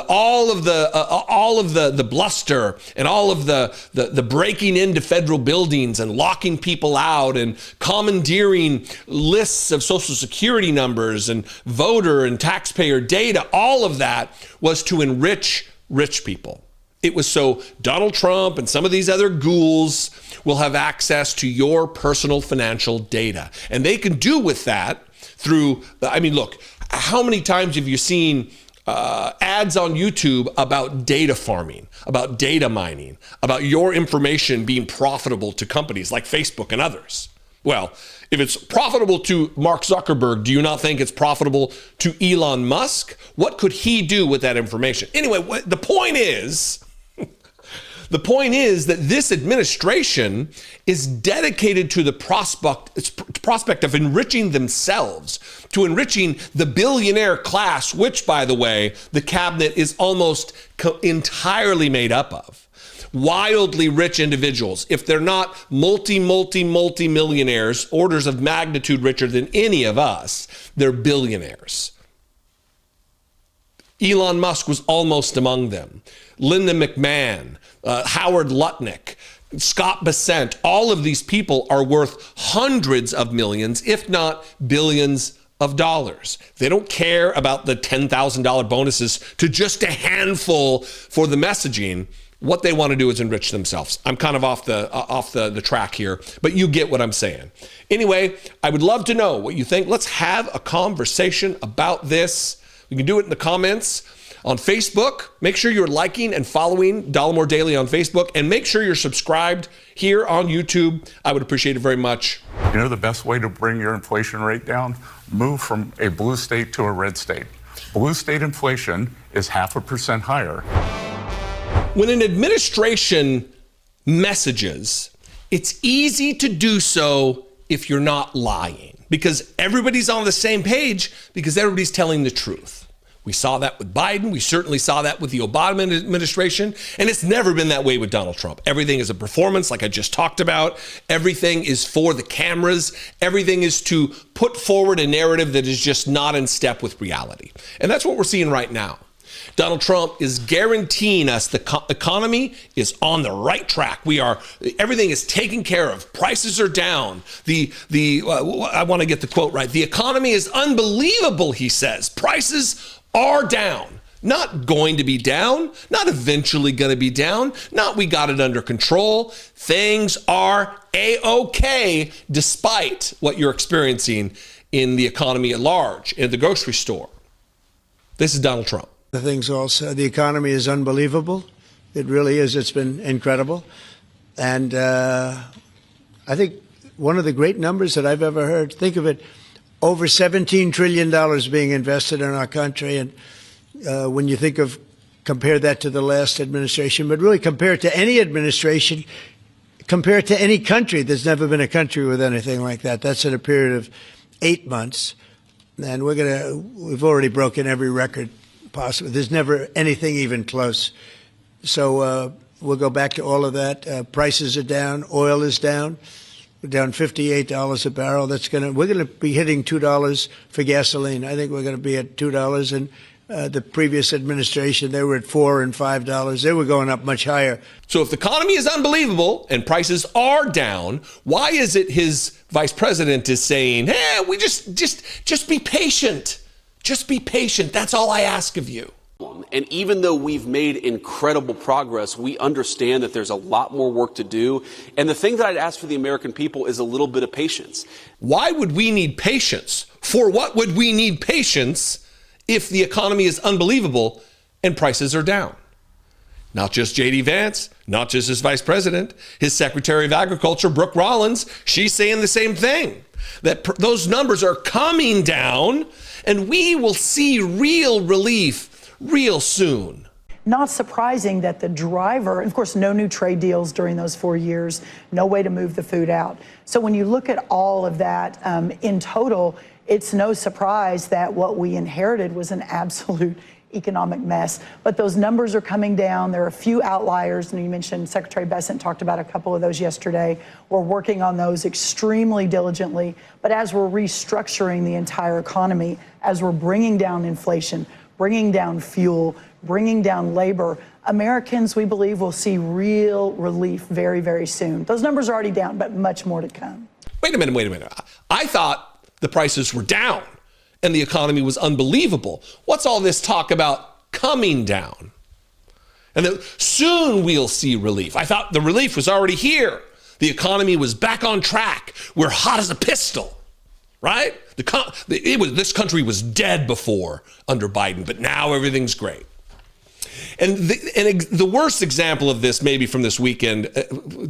All of the bluster and all of the breaking into federal buildings and locking people out and commandeering lists of social security numbers and voter and taxpayer data, all of that was to enrich rich people. It was so Donald Trump and some of these other ghouls will have access to your personal financial data. And they can do with that through, I mean, look, how many times have you seen ads on YouTube about data farming, about data mining, about your information being profitable to companies like Facebook and others? Well, if it's profitable to Mark Zuckerberg, do you not think it's profitable to Elon Musk? What could he do with that information? Anyway, the point is that this administration is dedicated to the prospect of enriching themselves, to enriching the billionaire class, which, by the way, the cabinet is almost entirely made up of. Wildly rich individuals. If they're not multi-millionaires, orders of magnitude richer than any of us, they're billionaires. Elon Musk was almost among them. Linda McMahon, Howard Lutnick, Scott Bessent, all of these people are worth hundreds of millions, if not billions of dollars. They don't care about the $10,000 bonuses to just a handful for the messaging. What they want to do is enrich themselves. I'm kind of off the track here, but you get what I'm saying. Anyway, I would love to know what you think. Let's have a conversation about this. You can do it in the comments on Facebook. Make sure you're liking and following Dollemore Daily on Facebook, and make sure you're subscribed here on YouTube. I would appreciate it very much. You know the best way to bring your inflation rate down? Move from a blue state to a red state. Blue state inflation is 0.5% higher. When an administration messages, it's easy to do so if you're not lying, because everybody's on the same page, because everybody's telling the truth. We saw that with Biden. We certainly saw that with the Obama administration. And it's never been that way with Donald Trump. Everything is a performance, like I just talked about. Everything is for the cameras. Everything is to put forward a narrative that is just not in step with reality. And that's what we're seeing right now. Donald Trump is guaranteeing us the economy is on the right track. Everything is taken care of. Prices are down. I want to get the quote right. The economy is unbelievable, he says. Prices are down. Not going to be down. Not eventually going to be down. Not we got it under control. Things are A-OK despite what you're experiencing in the economy at large, in the grocery store. This is Donald Trump. The things also, the economy is unbelievable. It really is. It's been incredible. And I think one of the great numbers that I've ever heard, think of it, over $17 trillion being invested in our country. And when you compare that to the last administration, but really compare it to any administration, compare it to any country. There's never been a country with anything like that. That's in a period of 8 months. And we've already broken every record possible. There's never anything even close. So we'll go back to all of that. Prices are down. Oil is down. We're down $58 a barrel. We're going to be hitting $2 for gasoline. I think we're going to be at $2. And the previous administration, they were at $4 and $5. They were going up much higher. So if the economy is unbelievable and prices are down, why is it his vice president is saying, hey, we just be patient. Just be patient. That's all I ask of you. And even though we've made incredible progress, we understand that there's a lot more work to do. And the thing that I'd ask for the American people is a little bit of patience. Why would we need patience? For what would we need patience if the economy is unbelievable and prices are down? Not just J.D. Vance, not just his vice president, his Secretary of Agriculture, Brooke Rollins, she's saying the same thing, that those numbers are coming down and we will see real relief real soon. not surprising that the driver, of course, no new trade deals during those 4 years, no way to move the food out. So when you look at all of that in total, it's no surprise that what we inherited was an absolute economic mess. But those numbers are coming down. There are a few outliers, and you mentioned Secretary Bessent talked about a couple of those yesterday. We're working on those extremely diligently. But as we're restructuring the entire economy, as we're bringing down inflation, bringing down fuel, bringing down labor, Americans, we believe, will see real relief very, very soon. Those numbers are already down, but much more to come. Wait a minute. I thought the prices were down and the economy was unbelievable. What's all this talk about coming down? And that soon we'll see relief. I thought the relief was already here. The economy was back on track. We're hot as a pistol, right? This country was dead before under Biden, but now everything's great. And the worst example of this, maybe from this weekend,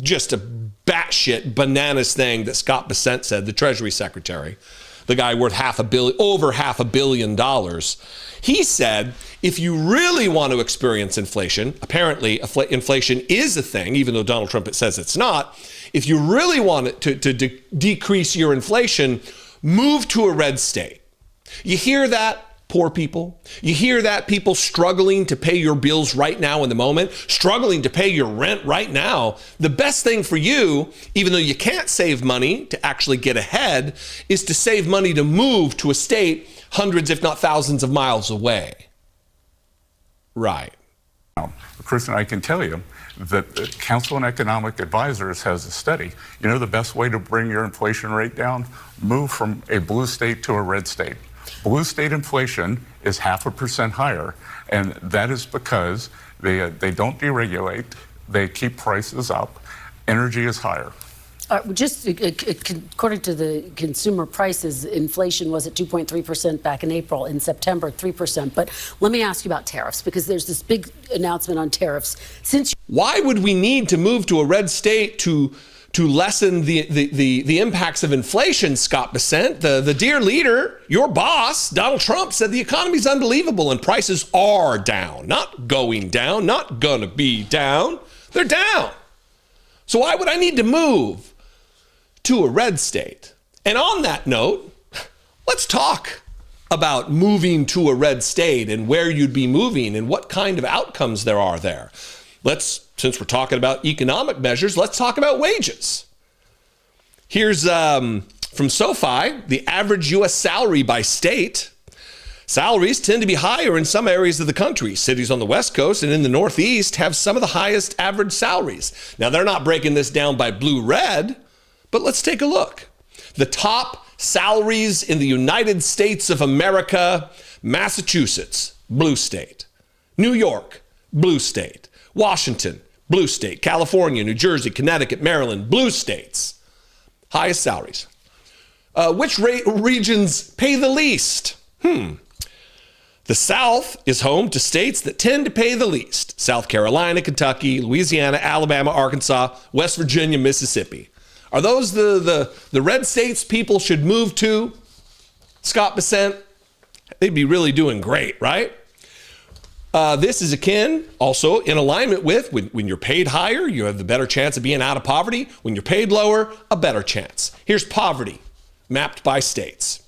just a batshit bananas thing that Scott Bessent said, the Treasury Secretary, the guy worth over $500 million. He said, if you really want to experience inflation, apparently inflation is a thing, even though Donald Trump says it's not. If you really want it to decrease your inflation, move to a red state. You hear that, poor people? You hear that, people struggling to pay your bills right now in the moment, struggling to pay your rent right now? The best thing for you, even though you can't save money to actually get ahead, is to save money to move to a state hundreds, if not thousands of miles away. Right. Kristen, I can tell you that the Council on Economic Advisors has a study. You know the best way to bring your inflation rate down? Move from a blue state to a red state. Blue state inflation is 0.5% higher, and that is because they don't deregulate, they keep prices up, energy is higher. Just according to the consumer prices, inflation was at 2.3% back in April. In September, 3%. But let me ask you about tariffs, because there's this big announcement on tariffs. Why would we need to move to a red state to lessen the impacts of inflation, Scott Bessent? The dear leader, your boss, Donald Trump, said the economy's unbelievable and prices are down, not going down, not gonna be down. They're down. So why would I need to move to a red state? And on that note, let's talk about moving to a red state and where you'd be moving and what kind of outcomes there are there. Since we're talking about economic measures, let's talk about wages. Here's from SoFi, the average U.S. salary by state. Salaries tend to be higher in some areas of the country. Cities on the West Coast and in the Northeast have some of the highest average salaries. Now, they're not breaking this down by blue-red, but let's take a look. The top salaries in the United States of America: Massachusetts, blue state; New York, blue state; Washington, blue state; California, New Jersey, Connecticut, Maryland, blue states. Highest salaries. Which regions pay the least? The South is home to states that tend to pay the least: South Carolina, Kentucky, Louisiana, Alabama, Arkansas, West Virginia, Mississippi. Are those the red states people should move to, Scott Bessent? They'd be really doing great, right? This is akin, also in alignment with when you're paid higher, you have the better chance of being out of poverty. When you're paid lower, a better chance. Here's poverty mapped by states.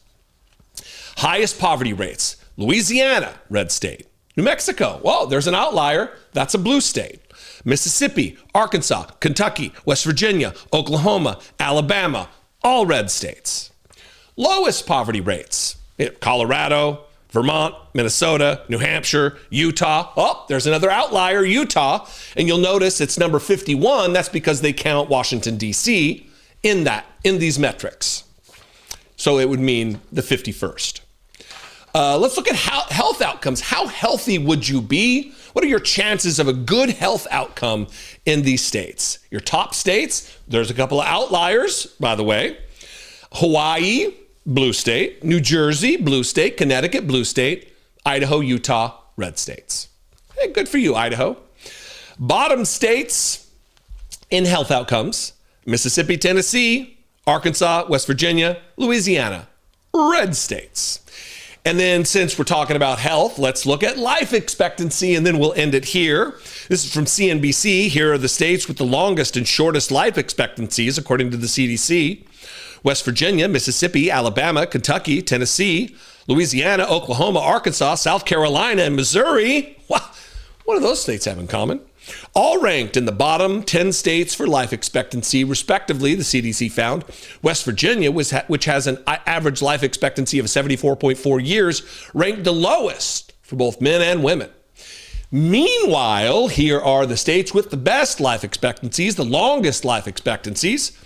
Highest poverty rates: Louisiana, red state; New Mexico, well, there's an outlier, that's a blue state; Mississippi, Arkansas, Kentucky, West Virginia, Oklahoma, Alabama, all red states. Lowest poverty rates: Colorado, Vermont, Minnesota, New Hampshire, Utah. Oh, there's another outlier, Utah. And you'll notice it's number 51. That's because they count Washington, D.C. in these metrics. So it would mean the 51st. Let's look at health outcomes. How healthy would you be? What are your chances of a good health outcome in these states? Your top states, there's a couple of outliers, by the way. Hawaii, blue state; New Jersey, blue state; Connecticut, blue state; Idaho, Utah, red states. Hey, good for you, Idaho. Bottom states in health outcomes: Mississippi, Tennessee, Arkansas, West Virginia, Louisiana, red states. And then since we're talking about health, let's look at life expectancy, and then we'll end it here. This is from CNBC. Here are the states with the longest and shortest life expectancies, according to the CDC. West Virginia, Mississippi, Alabama, Kentucky, Tennessee, Louisiana, Oklahoma, Arkansas, South Carolina, and Missouri. Wow, what do those states have in common? All ranked in the bottom 10 states for life expectancy, respectively, the CDC found. West Virginia, which has an average life expectancy of 74.4 years, ranked the lowest for both men and women. Meanwhile, here are the states with the best life expectancies, the longest life expectancies.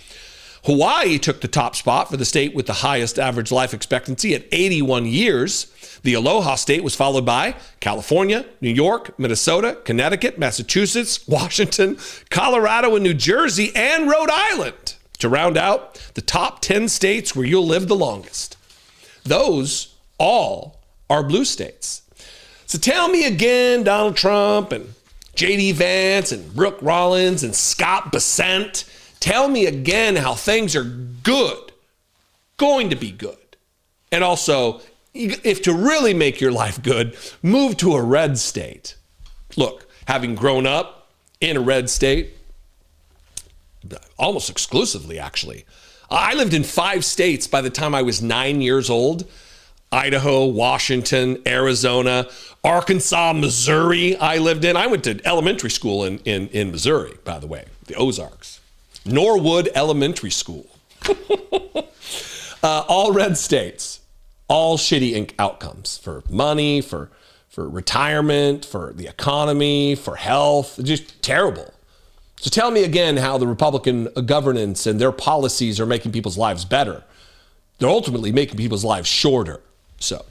Hawaii took the top spot for the state with the highest average life expectancy at 81 years. The Aloha State was followed by California, New York, Minnesota, Connecticut, Massachusetts, Washington, Colorado, and New Jersey, and Rhode Island to round out the top 10 states where you'll live the longest. Those all are blue states. So tell me again, Donald Trump and J.D. Vance and Brooke Rollins and Scott Bessent, tell me again how things are good, going to be good. And also, if to really make your life good, move to a red state. Look, having grown up in a red state, almost exclusively actually, I lived in 5 states by the time I was 9 years old. Idaho, Washington, Arizona, Arkansas, Missouri I lived in. I went to elementary school in Missouri, by the way, the Ozarks. Norwood Elementary School. All red states. All shitty outcomes for money, for retirement, for the economy, for health, just terrible. So tell me again how the Republican governance and their policies are making people's lives better. They're ultimately making people's lives shorter. So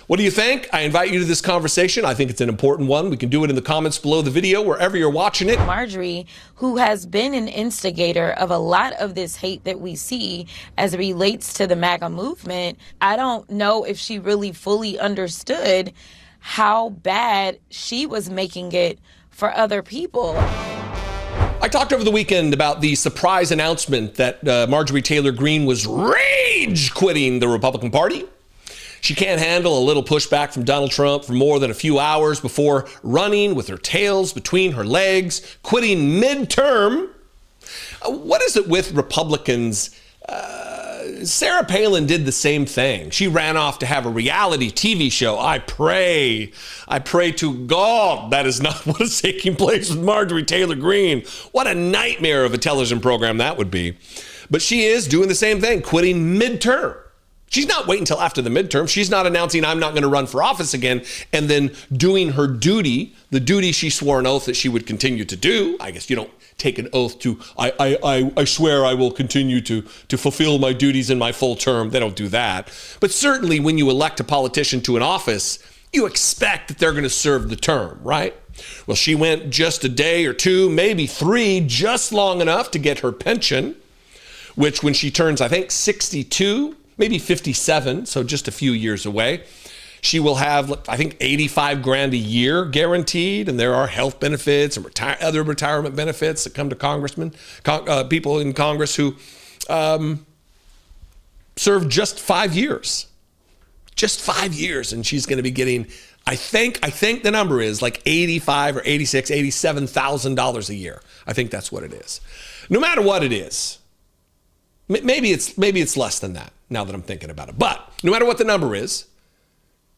what do you think? I invite you to this conversation. I think it's an important one. We can do it in the comments below the video, wherever you're watching it. Marjorie, who has been an instigator of a lot of this hate that we see as it relates to the MAGA movement, I don't know if she really fully understood how bad she was making it for other people. I talked over the weekend about the surprise announcement that Marjorie Taylor Greene was rage quitting the Republican Party. She can't handle a little pushback from Donald Trump for more than a few hours before running with her tails between her legs, quitting midterm. What is it with Republicans? Sarah Palin did the same thing. She ran off to have a reality TV show. I pray to God that is not what is taking place with Marjorie Taylor Greene. What a nightmare of a television program that would be. But she is doing the same thing, quitting midterm. She's not waiting until after the midterm. She's not announcing I'm not going to run for office again and then doing her duty, the duty she swore an oath that she would continue to do. I guess you don't take an oath to, I swear I will continue to fulfill my duties in my full term. They don't do that. But certainly when you elect a politician to an office, you expect that they're going to serve the term, right? Well, she went just a day or 2, maybe 3, just long enough to get her pension, which when she turns, I think, 62, maybe 57, so just a few years away, she will have, I think, $85,000 a year guaranteed, and there are health benefits and other retirement benefits that come to congressmen, people in Congress who serve just 5 years. Just 5 years, and she's going to be getting, I think the number is like $85,000 or $86,000, $87,000 a year. I think that's what it is. No matter what it is, maybe it's less than that now that I'm thinking about it. But no matter what the number is,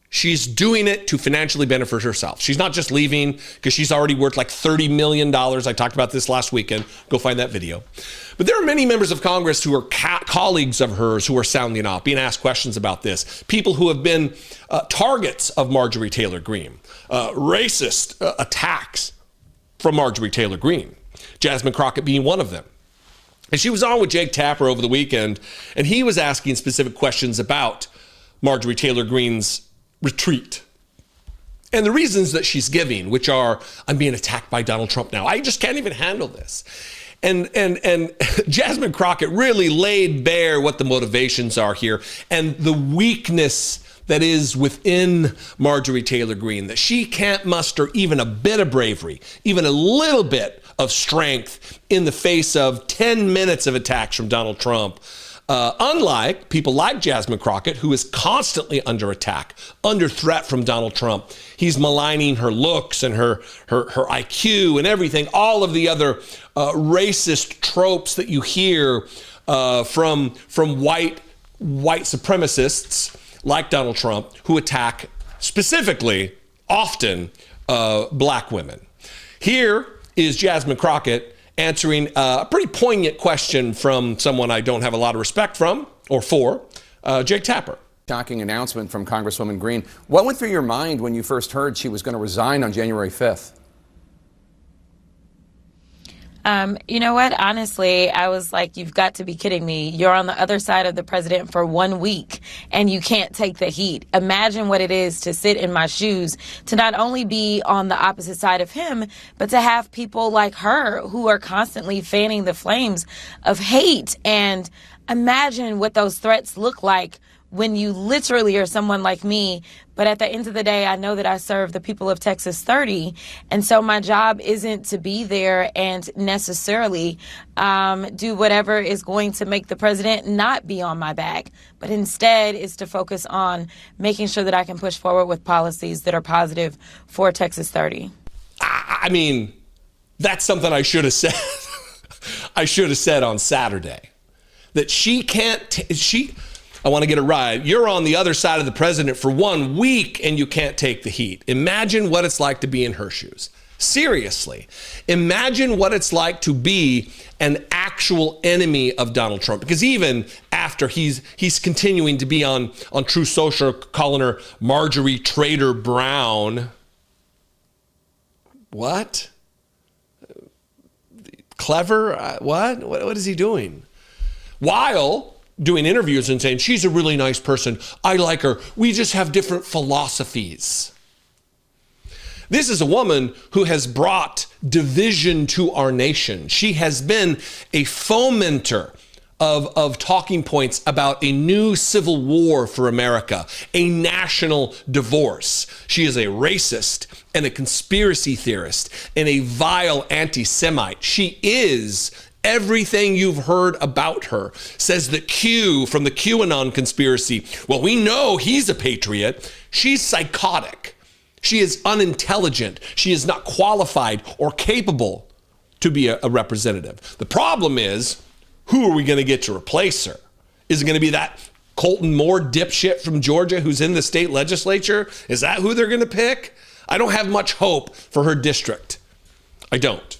she's doing it to financially benefit herself. She's not just leaving because she's already worth like $30 million. I talked about this last weekend. Go find that video. But there are many members of Congress who are colleagues of hers who are sounding off, being asked questions about this. People who have been targets of Marjorie Taylor Greene, racist attacks from Marjorie Taylor Greene, Jasmine Crockett being one of them. And she was on with Jake Tapper over the weekend, and he was asking specific questions about Marjorie Taylor Greene's retreat. And the reasons that she's giving, which are, I'm being attacked by Donald Trump now. I just can't even handle this. And Jasmine Crockett really laid bare what the motivations are here and the weakness that is within Marjorie Taylor Greene, that she can't muster even a bit of bravery, even a little bit of strength in the face of 10 minutes of attacks from Donald Trump. Unlike people like Jasmine Crockett, who is constantly under attack, under threat from Donald Trump. He's maligning her looks and her IQ and everything, all of the other racist tropes that you hear from white supremacists like Donald Trump, who attack specifically, often, black women. Here is Jasmine Crockett answering a pretty poignant question from someone I don't have a lot of respect from, or for, Jake Tapper. Shocking announcement from Congresswoman Green. What went through your mind when you first heard she was going to resign on January 5th? You know what? Honestly, I was like, you've got to be kidding me. You're on the other side of the president for 1 week and you can't take the heat. Imagine what it is to sit in my shoes, to not only be on the opposite side of him, but to have people like her who are constantly fanning the flames of hate. And imagine what those threats look like when you literally are someone like me. But at the end of the day, I know that I serve the people of Texas 30. And so my job isn't to be there and necessarily do whatever is going to make the president not be on my back, but instead is to focus on making sure that I can push forward with policies that are positive for Texas 30. I mean, that's something I should have said. I should have said on Saturday that she can't, I want to get it right. You're on the other side of the president for 1 week and you can't take the heat. Imagine what it's like to be in her shoes. Seriously. Imagine what it's like to be an actual enemy of Donald Trump. Because even after he's continuing to be on True Social, calling her Marjorie Trader Brown. What? Clever? What is he doing? While doing interviews and saying, she's a really nice person. I like her. We just have different philosophies. This is a woman who has brought division to our nation. She has been a fomenter of talking points about a new civil war for America, a national divorce. She is a racist and a conspiracy theorist and a vile anti-Semite. She is everything you've heard about her. Says that Q from the QAnon conspiracy, well, we know he's a patriot. She's psychotic. She is unintelligent. She is not qualified or capable to be a representative. The problem is, who are we going to get to replace her? Is it going to be that Colton Moore dipshit from Georgia who's in the state legislature? Is that who they're going to pick? I don't have much hope for her district. I don't.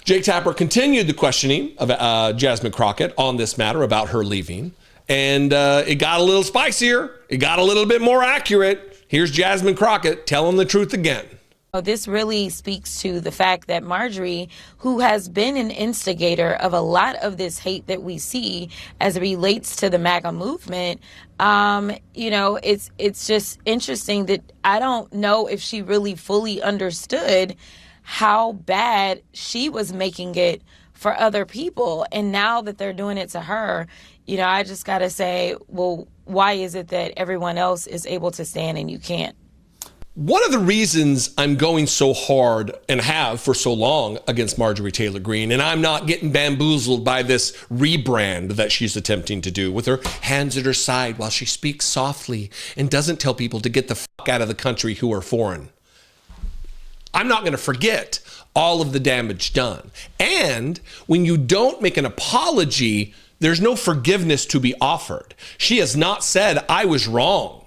Jake Tapper continued the questioning of Jasmine Crockett on this matter about her leaving. And it got a little spicier. It got a little bit more accurate. Here's Jasmine Crockett telling the truth again. This really speaks to the fact that Marjorie, who has been an instigator of a lot of this hate that we see as it relates to the MAGA movement, it's just interesting that I don't know if she really fully understood how bad she was making it for other people. And now that they're doing it to her, I just got to say, well, why is it that everyone else is able to stand and you can't? One of the reasons I'm going so hard and have for so long against Marjorie Taylor Greene, and I'm not getting bamboozled by this rebrand that she's attempting to do with her hands at her side while she speaks softly and doesn't tell people to get the fuck out of the country who are foreign. I'm not going to forget all of the damage done. And when you don't make an apology, there's no forgiveness to be offered. She has not said, I was wrong.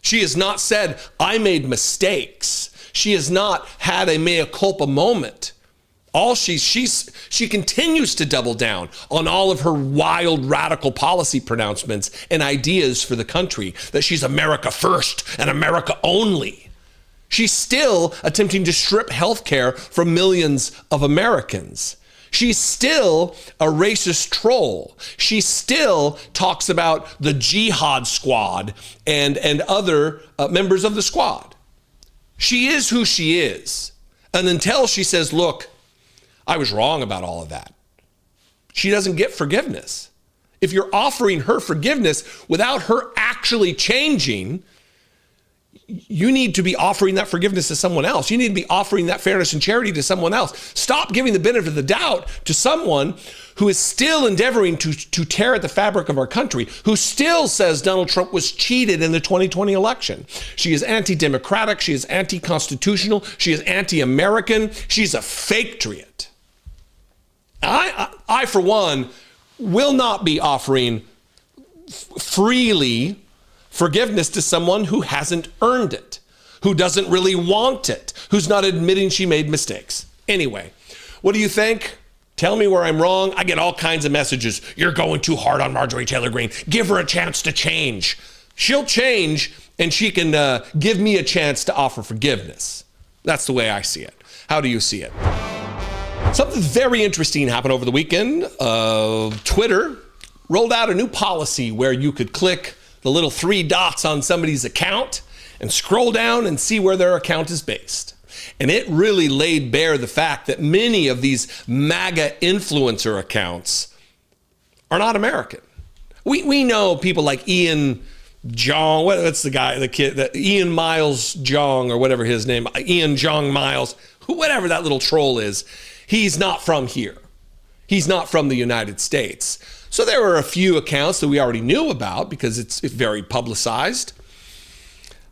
She has not said, I made mistakes. She has not had a mea culpa moment. She continues to double down on all of her wild radical policy pronouncements and ideas for the country, that she's America first and America only. She's still attempting to strip health care from millions of Americans. She's still a racist troll. She still talks about the jihad squad and other members of the squad. She is who she is. And until she says, look, I was wrong about all of that, she doesn't get forgiveness. If you're offering her forgiveness without her actually changing, you need to be offering that forgiveness to someone else. You need to be offering that fairness and charity to someone else. Stop giving the benefit of the doubt to someone who is still endeavoring to tear at the fabric of our country, who still says Donald Trump was cheated in the 2020 election. She is anti-democratic. She is anti-constitutional. She is anti-American. She's a fake-triot. I, for one, will not be offering freely forgiveness to someone who hasn't earned it, who doesn't really want it, who's not admitting she made mistakes. Anyway, what do you think? Tell me where I'm wrong. I get all kinds of messages. You're going too hard on Marjorie Taylor Greene. Give her a chance to change. She'll change, and she can give me a chance to offer forgiveness. That's the way I see it. How do you see it? Something very interesting happened over the weekend. Twitter rolled out a new policy where you could click the little 3 dots on somebody's account and scroll down and see where their account is based. And it really laid bare the fact that many of these MAGA influencer accounts are not American. We know people like Ian Jong, what's the guy, the kid, Ian Miles Jong or whatever his name, Ian Jong Miles, whatever that little troll is, he's not from here. He's not from the United States. So there were a few accounts that we already knew about because it's very publicized.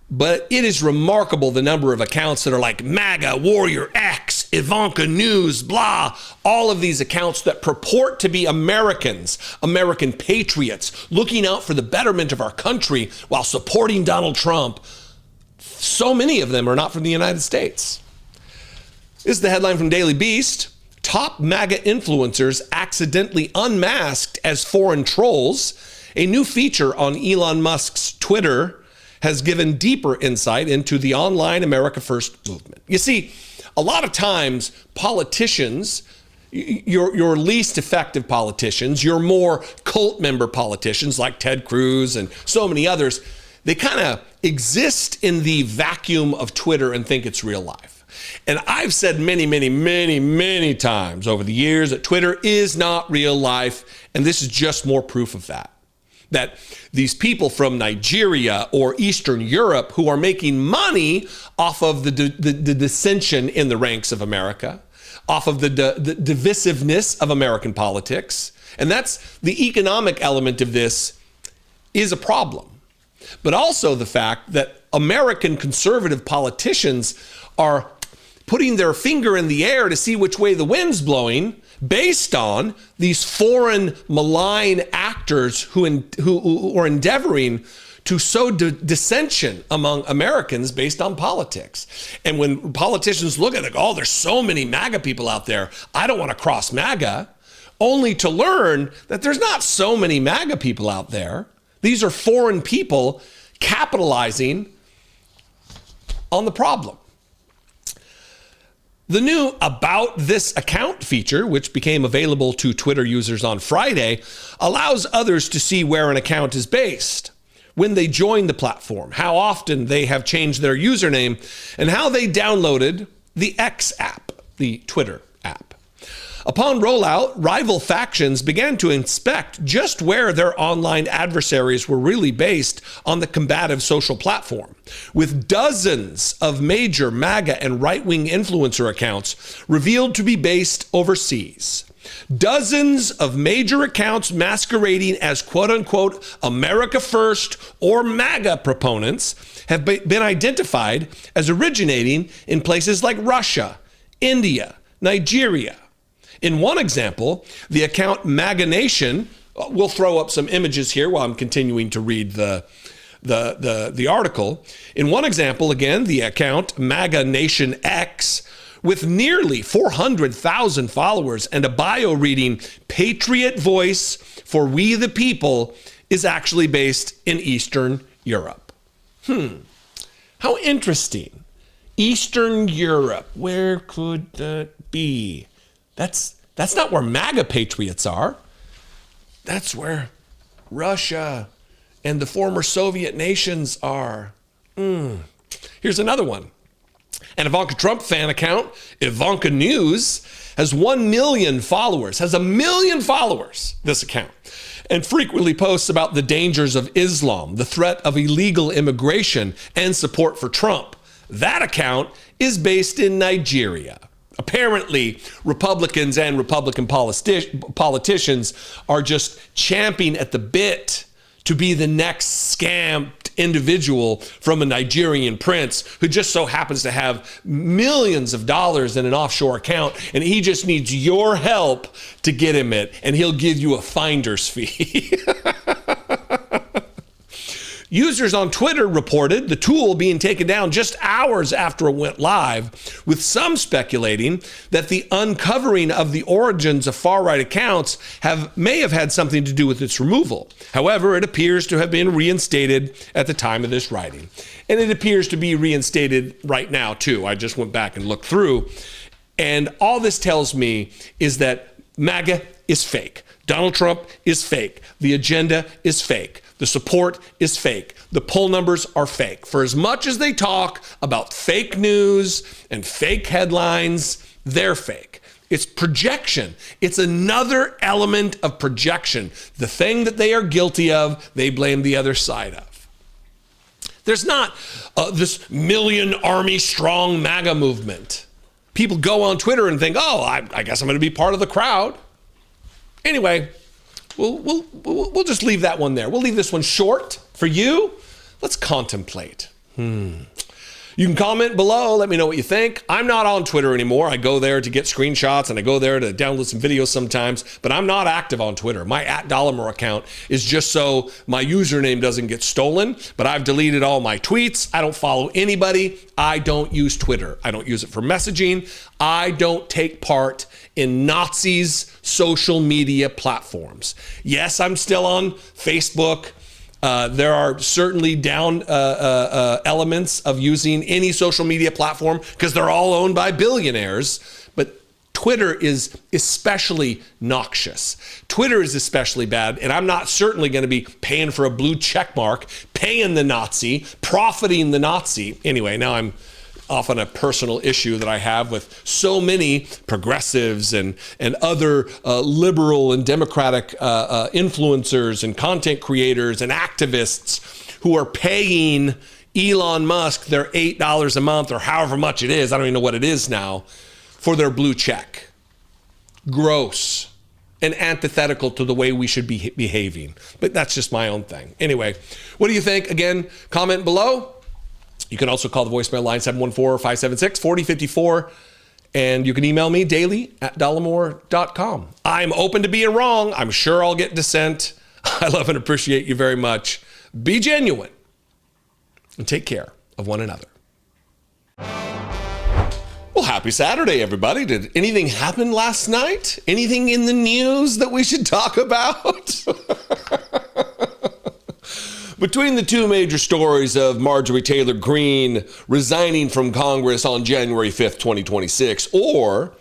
But it is remarkable the number of accounts that are like MAGA, Warrior X, Ivanka News, blah. All of these accounts that purport to be Americans, American patriots, looking out for the betterment of our country while supporting Donald Trump. So many of them are not from the United States. This is the headline from Daily Beast. Top MAGA influencers accidentally unmasked as foreign trolls. A new feature on Elon Musk's Twitter has given deeper insight into the online America First movement. You see, a lot of times politicians, your least effective politicians, your more cult member politicians like Ted Cruz and so many others, they kind of exist in the vacuum of Twitter and think it's real life. And I've said many times over the years that Twitter is not real life, and this is just more proof of that. That these people from Nigeria or Eastern Europe who are making money off of the dissension in the ranks of America, off of the divisiveness of American politics, and that's the economic element of this is a problem. But also the fact that American conservative politicians are putting their finger in the air to see which way the wind's blowing based on these foreign malign actors who are endeavoring to sow dissension among Americans based on politics. And when politicians look at it, oh, there's so many MAGA people out there, I don't want to cross MAGA, only to learn that there's not so many MAGA people out there. These are foreign people capitalizing on the problem. The new About This Account feature, which became available to Twitter users on Friday, allows others to see where an account is based, when they join the platform, how often they have changed their username, and how they downloaded the X app, the Twitter app. Upon rollout, rival factions began to inspect just where their online adversaries were really based on the combative social platform, with dozens of major MAGA and right-wing influencer accounts revealed to be based overseas. Dozens of major accounts masquerading as quote-unquote America First or MAGA proponents have been identified as originating in places like Russia, India, Nigeria. In one example, the account MAGA Nation, we'll throw up some images here while I'm continuing to read the article. In one example, again, the account MAGA Nation X, with nearly 400,000 followers and a bio reading Patriot Voice for We the People, is actually based in Eastern Europe. How interesting. Eastern Europe, where could that be? That's not where MAGA patriots are. That's where Russia and the former Soviet nations are. Here's another one. An Ivanka Trump fan account, Ivanka News, has 1 million followers, has 1 million followers, this account. and frequently posts about the dangers of Islam, the threat of illegal immigration, and support for Trump. That account is based in Nigeria. Apparently, Republicans and Republican politicians are just champing at the bit to be the next scammed individual from a Nigerian prince who just so happens to have millions of dollars in an offshore account, and he just needs your help to get him it, and he'll give you a finder's fee. Users on Twitter reported the tool being taken down just hours after it went live, with some speculating that the uncovering of the origins of far-right accounts may have had something to do with its removal. However, it appears to have been reinstated at the time of this writing. And it appears to be reinstated right now, too. I just went back and looked through. And all this tells me is that MAGA is fake. Donald Trump is fake. The agenda is fake. The support is fake. The poll numbers are fake. For as much as they talk about fake news and fake headlines, they're fake. It's projection. It's another element of projection. The thing that they are guilty of, they blame the other side of. There's not this million army strong MAGA movement. People go on Twitter and think, oh, I guess I'm going to be part of the crowd. Anyway, we'll just leave that one there. We'll leave this one short for you. Let's contemplate. You can comment below. Let me know what you think. I'm not on Twitter anymore. I go there to get screenshots and I go there to download some videos sometimes, but I'm not active on Twitter. My @Dollemore account is just so my username doesn't get stolen, but I've deleted all my tweets. I don't follow anybody. I don't use Twitter. I don't use it for messaging. I don't take part in Nazis' social media platforms. Yes, I'm still on Facebook. There are certainly down elements of using any social media platform because they're all owned by billionaires. But Twitter is especially noxious. Twitter is especially bad, and I'm not certainly going to be paying for a blue check mark, paying the Nazi, profiting the Nazi. Anyway, now I'm off on a personal issue that I have with so many progressives and other liberal and democratic influencers and content creators and activists who are paying Elon Musk their $8 a month or however much it is, I don't even know what it is now, for their blue check. Gross and antithetical to the way we should be behaving. But that's just my own thing. Anyway, what do you think? Again, comment below. You can also call the voicemail line 714-576-4054. And you can email me daily @dollemore.com. I'm open to being wrong. I'm sure I'll get dissent. I love and appreciate you very much. Be genuine and take care of one another. Well, happy Saturday, everybody. Did anything happen last night? Anything in the news that we should talk about? Between the two major stories of Marjorie Taylor Greene resigning from Congress on January 5th, 2026, or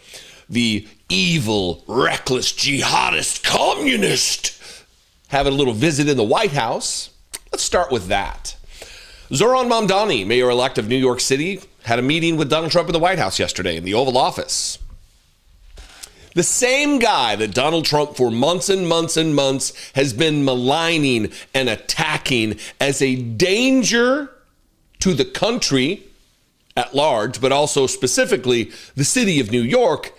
the evil, reckless, jihadist communist having a little visit in the White House, let's start with that. Zohran Mamdani, mayor-elect of New York City, had a meeting with Donald Trump in the White House yesterday in the Oval Office. The same guy that Donald Trump for months and months and months has been maligning and attacking as a danger to the country at large, but also specifically the city of New York,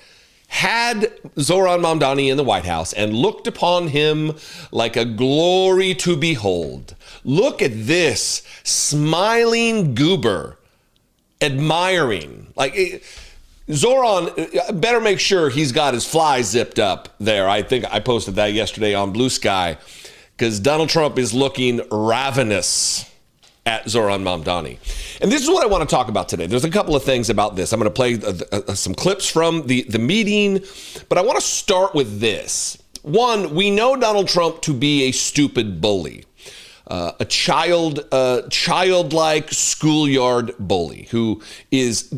had Zohran Mamdani in the White House and looked upon him like a glory to behold. Look at this smiling goober, admiring, Zohran better make sure he's got his fly zipped up there. I think I posted that yesterday on Blue Sky because Donald Trump is looking ravenous at Zohran Mamdani. And this is what I want to talk about today. There's a couple of things about this. I'm going to play some clips from the meeting, but I want to start with this. One, we know Donald Trump to be a stupid bully. A childlike schoolyard bully who is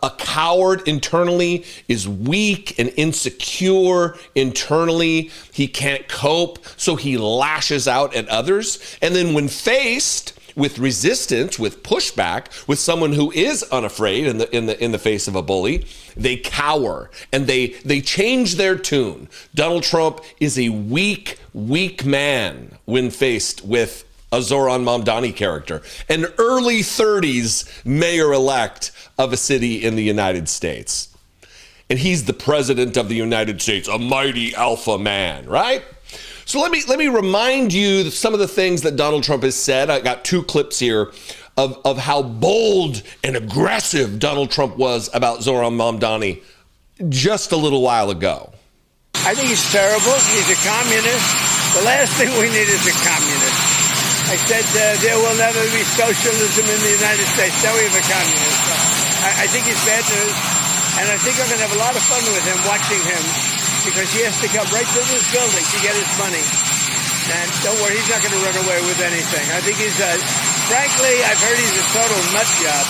a coward internally, is weak and insecure internally. He can't cope, so he lashes out at others. And then when faced with resistance, with pushback, with someone who is unafraid in the face of a bully, they cower and they change their tune. Donald Trump is a weak man when faced with a Zohran Mamdani character, an early 30s mayor-elect of a city in the United States. And he's the president of the United States, a mighty alpha man, right? So let me remind you some of the things that Donald Trump has said. I got two clips here of how bold and aggressive Donald Trump was about Zohran Mamdani just a little while ago. I think he's terrible. He's a communist. The last thing we need is a communist. I said there will never be socialism in the United States. Now we have a communist. I think he's bad news. And I think I'm going to have a lot of fun with him, watching him, because he has to come right to this building to get his money. And don't worry, he's not going to run away with anything. I think he's, frankly, I've heard he's a total nut job.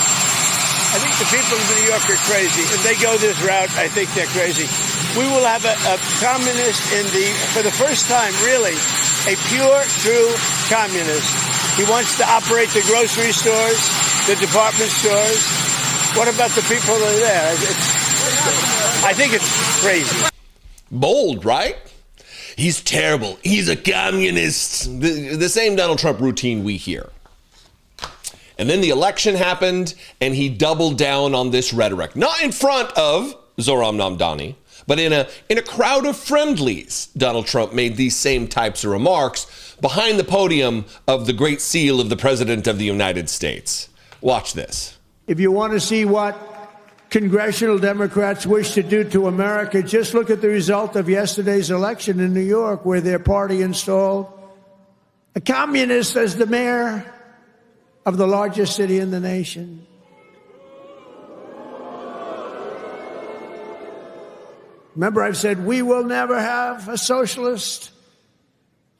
I think the people of New York are crazy. If they go this route, I think they're crazy. We will have a communist for the first time, really, a pure, true communist. He wants to operate the grocery stores, the department stores. What about the people that are there? I think it's crazy. Bold, right? He's terrible. He's a communist. The same Donald Trump routine we hear. And then the election happened, and he doubled down on this rhetoric. Not in front of Zohran Mamdani, but in a crowd of friendlies. Donald Trump made these same types of remarks behind the podium of the Great Seal of the President of the United States. Watch this. If you want to see what congressional Democrats wish to do to America, just look at the result of yesterday's election in New York, where their party installed a communist as the mayor of the largest city in the nation. Remember, I've said we will never have a socialist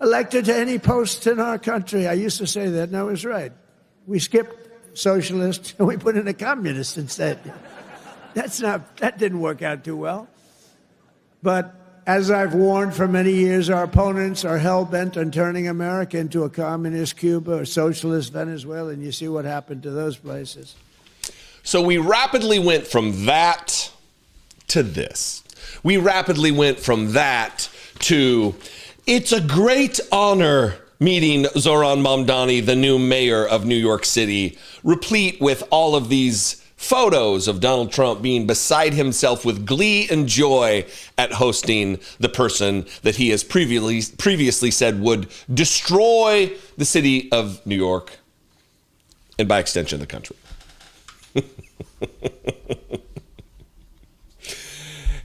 elected to any post in our country. I used to say that, and I was right. We skipped socialist and we put in a communist instead. That didn't work out too well. But as I've warned for many years, our opponents are hell-bent on turning America into a communist Cuba or socialist Venezuela, and you see what happened to those places. So we rapidly went from that to this. We rapidly went from that to, it's a great honor meeting Zohran Mamdani, the new mayor of New York City, replete with all of these photos of Donald Trump being beside himself with glee and joy at hosting the person that he has previously said would destroy the city of New York and by extension the country.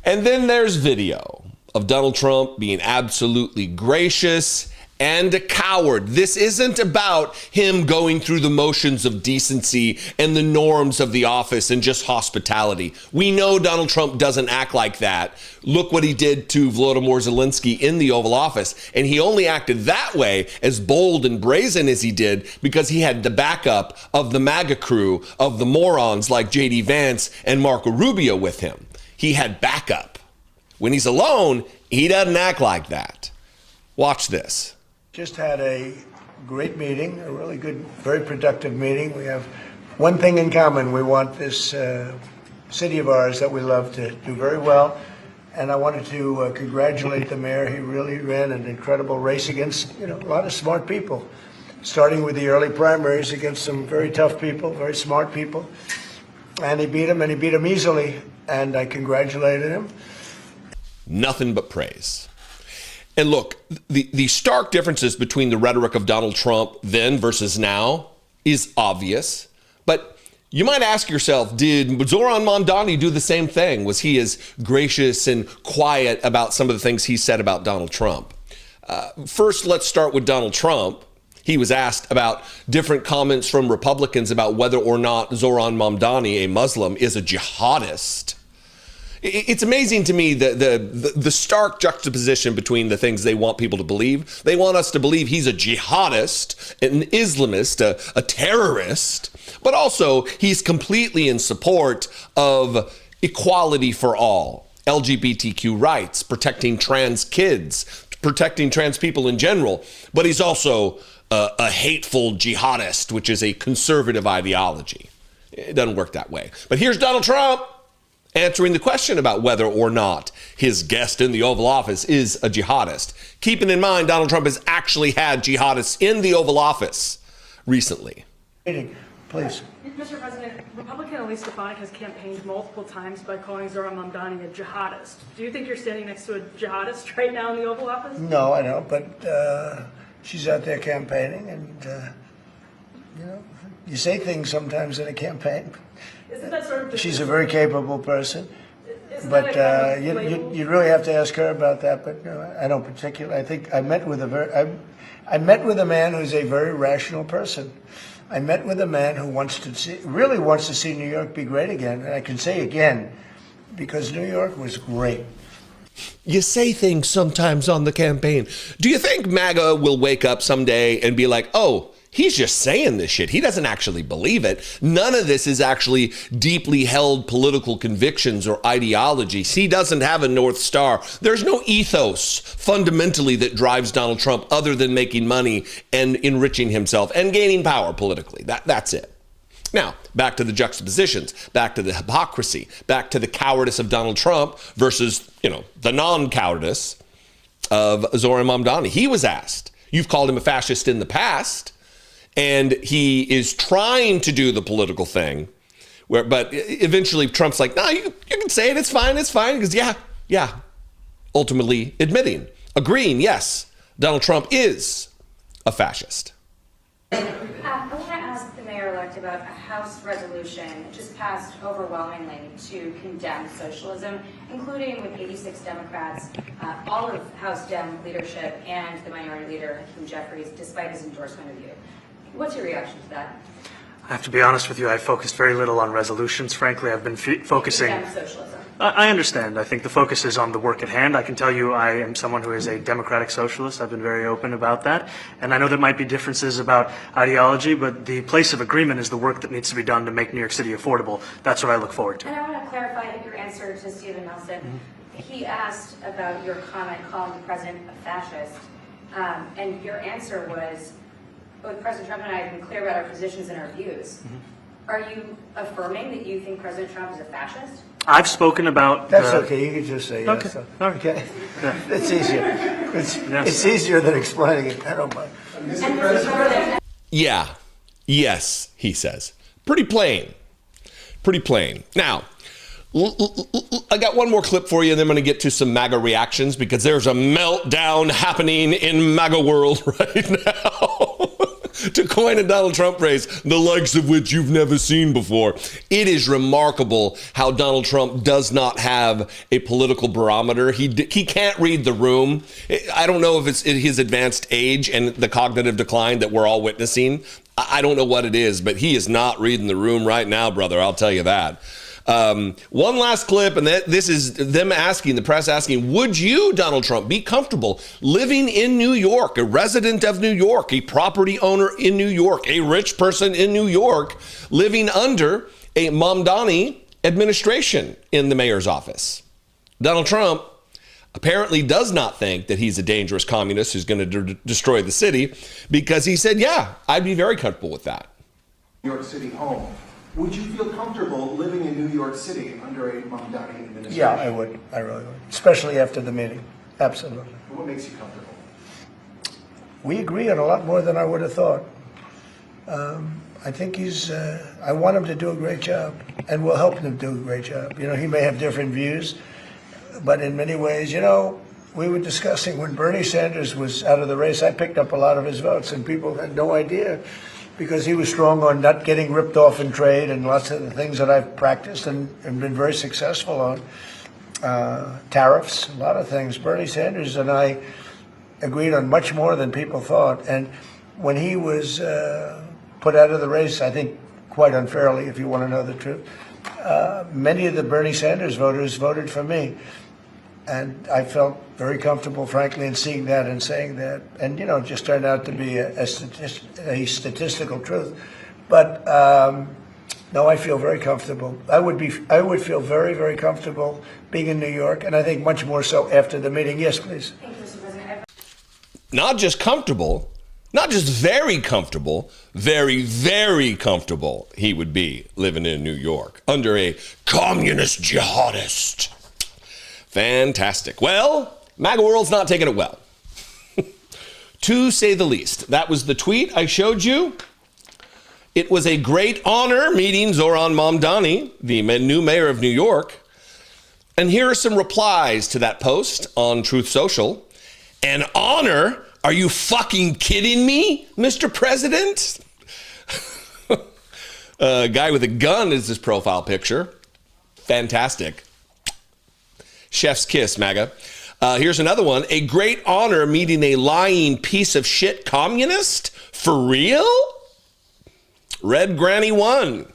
And then there's video of Donald Trump being absolutely gracious and a coward. This isn't about him going through the motions of decency and the norms of the office and just hospitality. We know Donald Trump doesn't act like that. Look what he did to Volodymyr Zelensky in the Oval Office. And he only acted that way, as bold and brazen as he did, because he had the backup of the MAGA crew of the morons like J.D. Vance and Marco Rubio with him. He had backup. When he's alone, he doesn't act like that. Watch this. Just had a great meeting, a really good, very productive meeting. We have one thing in common. We want this city of ours that we love to do very well. And I wanted to congratulate the mayor. He really ran an incredible race against, a lot of smart people, starting with the early primaries against some very tough people, very smart people. And he beat them easily. And I congratulated him. Nothing but praise. And look, the stark differences between the rhetoric of Donald Trump then versus now is obvious. But you might ask yourself, did Zohran Mamdani do the same thing? Was he as gracious and quiet about some of the things he said about Donald Trump? First, let's start with Donald Trump. He was asked about different comments from Republicans about whether or not Zohran Mamdani, a Muslim, is a jihadist. It's amazing to me the stark juxtaposition between the things they want people to believe. They want us to believe he's a jihadist, an Islamist, a terrorist, but also he's completely in support of equality for all, LGBTQ rights, protecting trans kids, protecting trans people in general. But he's also a hateful jihadist, which is a conservative ideology. It doesn't work that way. But here's Donald Trump answering the question about whether or not his guest in the Oval Office is a jihadist. Keeping in mind, Donald Trump has actually had jihadists in the Oval Office recently. Please. Mr. President, Republican Elise Stefanik has campaigned multiple times by calling Zohran Mamdani a jihadist. Do you think you're standing next to a jihadist right now in the Oval Office? No, I don't, but she's out there campaigning, and, you know, you say things sometimes in a campaign. Isn't that sort of She's a very capable person, Isn't but that a kind of label? you really have to ask her about that. But I don't particularly. I think I met with I met with a man who's a very rational person. I met with a man who really wants to see New York be great again, and I can say again, because New York was great. You say things sometimes on the campaign. Do you think MAGA will wake up someday and be like, oh, he's just saying this shit. He doesn't actually believe it. None of this is actually deeply held political convictions or ideologies. He doesn't have a North Star. There's no ethos fundamentally that drives Donald Trump other than making money and enriching himself and gaining power politically. That's it. Now, back to the juxtapositions, back to the hypocrisy, back to the cowardice of Donald Trump versus, the non-cowardice of Zohran Mamdani. He was asked, you've called him a fascist in the past, and he is trying to do the political thing, but eventually Trump's like, no, you can say it, it's fine, because yeah, ultimately admitting, agreeing, yes, Donald Trump is a fascist. I want to ask the mayor-elect about a House resolution just passed overwhelmingly to condemn socialism, including with 86 Democrats, all of House Dem leadership, and the minority leader, Hakeem Jeffries, despite his endorsement of you. What's your reaction to that? I have to be honest with you, I focused very little on resolutions. Frankly, I've been focusing... Condemn socialism. I understand. I think the focus is on the work at hand. I can tell you I am someone who is a democratic socialist. I've been very open about that. And I know there might be differences about ideology, but the place of agreement is the work that needs to be done to make New York City affordable. That's what I look forward to. And I want to clarify your answer to Stephen Nelson. Mm-hmm. He asked about your comment calling the president a fascist, and your answer was, both President Trump and I have been clear about our positions and our views. Mm-hmm. Are you affirming that you think President Trump is a fascist? I've spoken about... That's okay. You can just say yes. Okay. Yeah. It's easier. It's easier than explaining it. I don't mind. Yeah. Yes, he says. Pretty plain. Now, I got one more clip for you, and then I'm going to get to some MAGA reactions because there's a meltdown happening in MAGA world right now. To coin a Donald Trump phrase, the likes of which you've never seen before. It is remarkable how Donald Trump does not have a political barometer. He can't read the room. I don't know if it's his advanced age and the cognitive decline that we're all witnessing. I don't know what it is, but he is not reading the room right now, brother. I'll tell you that. One last clip, and this is them asking, the press asking, would you, Donald Trump, be comfortable living in New York, a resident of New York, a property owner in New York, a rich person in New York, living under a Mamdani administration in the mayor's office? Donald Trump apparently does not think that he's a dangerous communist who's going to destroy the city, because he said, yeah, I'd be very comfortable with that. New York City home. Would you feel comfortable living in New York City under a Mamdani administration? Yeah, I would. I really would. Especially after the meeting. Absolutely. What makes you comfortable? We agree on a lot more than I would have thought. I think I want him to do a great job, and we'll help him do a great job. He may have different views, but in many ways, we were discussing when Bernie Sanders was out of the race, I picked up a lot of his votes, and people had no idea, because he was strong on not getting ripped off in trade and lots of the things that I've practiced and been very successful on. Tariffs, a lot of things. Bernie Sanders and I agreed on much more than people thought. And when he was put out of the race, I think quite unfairly, if you want to know the truth, many of the Bernie Sanders voters voted for me. And I felt very comfortable, frankly, in seeing that and saying that. And, it just turned out to be a statistical truth. But, no, I feel very comfortable. I would feel very, very comfortable being in New York, and I think much more so after the meeting. Yes, please. Thank you, Mr. President. Not just comfortable, Not just very comfortable, very, very comfortable he would be living in New York under a communist jihadist. Fantastic. Well, MAGA world's not taking it well, to say the least. That was the tweet I showed you. It was a great honor meeting Zoran Mamdani, the new mayor of New York. And here are some replies to that post on Truth Social. An honor? Are you fucking kidding me, Mr. President? A guy with a gun is his profile picture. Fantastic. Chef's kiss, MAGA. Here's another one. A great honor meeting a lying piece of shit communist? For real? Red Granny 1.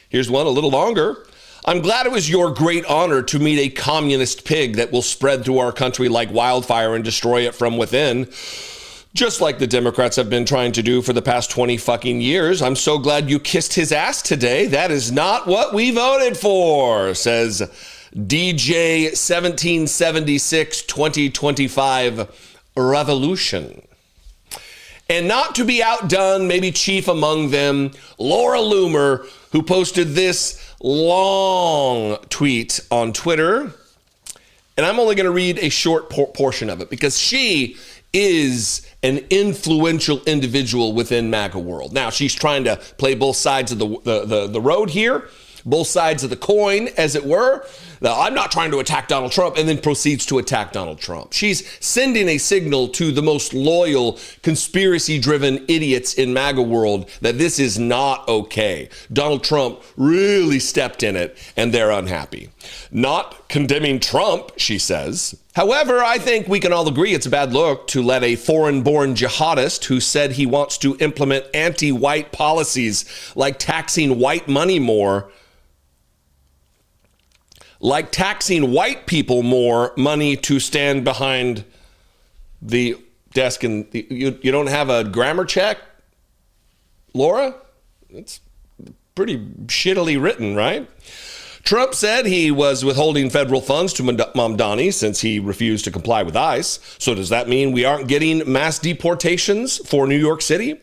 Here's one a little longer. I'm glad it was your great honor to meet a communist pig that will spread through our country like wildfire and destroy it from within, just like the Democrats have been trying to do for the past 20 fucking years. I'm so glad you kissed his ass today. That is not what we voted for, says DJ 1776 2025 Revolution. And not to be outdone, maybe chief among them, Laura Loomer, who posted this long tweet on Twitter. And I'm only going to read a short portion of it because she is an influential individual within MAGA world. Now, she's trying to play both sides of the road here, both sides of the coin, as it were. Now, I'm not trying to attack Donald Trump, and then proceeds to attack Donald Trump. She's sending a signal to the most loyal, conspiracy-driven idiots in MAGA world that this is not okay. Donald Trump really stepped in it, and they're unhappy. Not condemning Trump, she says. However, I think we can all agree it's a bad look to let a foreign-born jihadist who said he wants to implement anti-white policies like taxing white money more, like taxing white people more money to stand behind the desk. And you don't have a grammar check, Laura? It's pretty shittily written, right? Trump said he was withholding federal funds to Mamdani since he refused to comply with ICE. So does that mean we aren't getting mass deportations for New York City?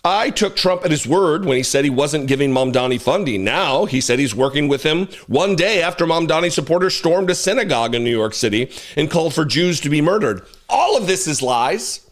I took Trump at his word when he said he wasn't giving Mamdani funding. Now he said he's working with him one day after Mamdani supporters stormed a synagogue in New York City and called for Jews to be murdered. All of this is lies.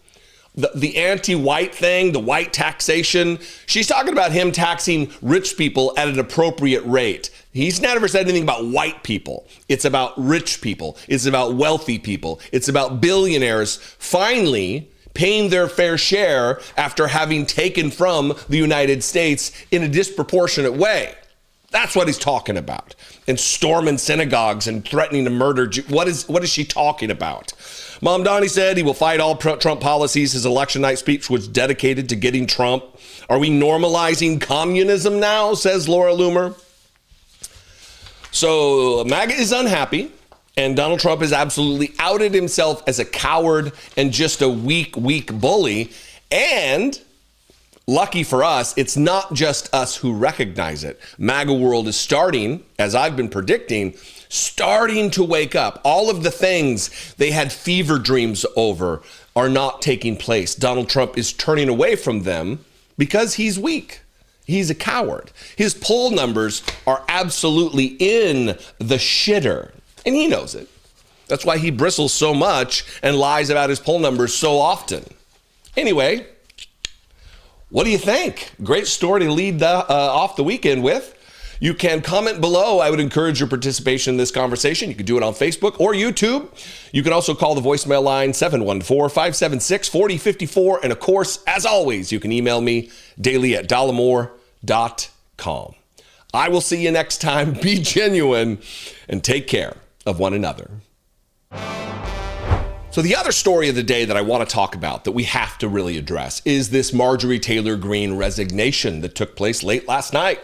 The anti-white thing, the white taxation. She's talking about him taxing rich people at an appropriate rate. He's never said anything about white people. It's about rich people. It's about wealthy people. It's about billionaires finally paying their fair share after having taken from the United States in a disproportionate way. That's what he's talking about. And storming synagogues and threatening to murder Jews. What is she talking about? Mamdani said he will fight all Trump policies. His election night speech was dedicated to getting Trump. Are we normalizing communism now, says Laura Loomer. So MAGA is unhappy. And Donald Trump has absolutely outed himself as a coward and just a weak bully. And lucky for us, it's not just us who recognize it. MAGA world is starting, as I've been predicting, starting to wake up. All of the things they had fever dreams over are not taking place. Donald Trump is turning away from them because he's weak. He's a coward. His poll numbers are absolutely in the shitter. And he knows it. That's why he bristles so much and lies about his poll numbers so often. Anyway, what do you think? Great story to lead off the weekend with. You can comment below. I would encourage your participation in this conversation. You can do it on Facebook or YouTube. You can also call the voicemail line 714-576-4054. And of course, as always, you can email me daily at dollemore.com. I will see you next time. Be genuine and take care of one another. So the other story of the day that I want to talk about that we have to really address is this Marjorie Taylor Greene resignation that took place late last night.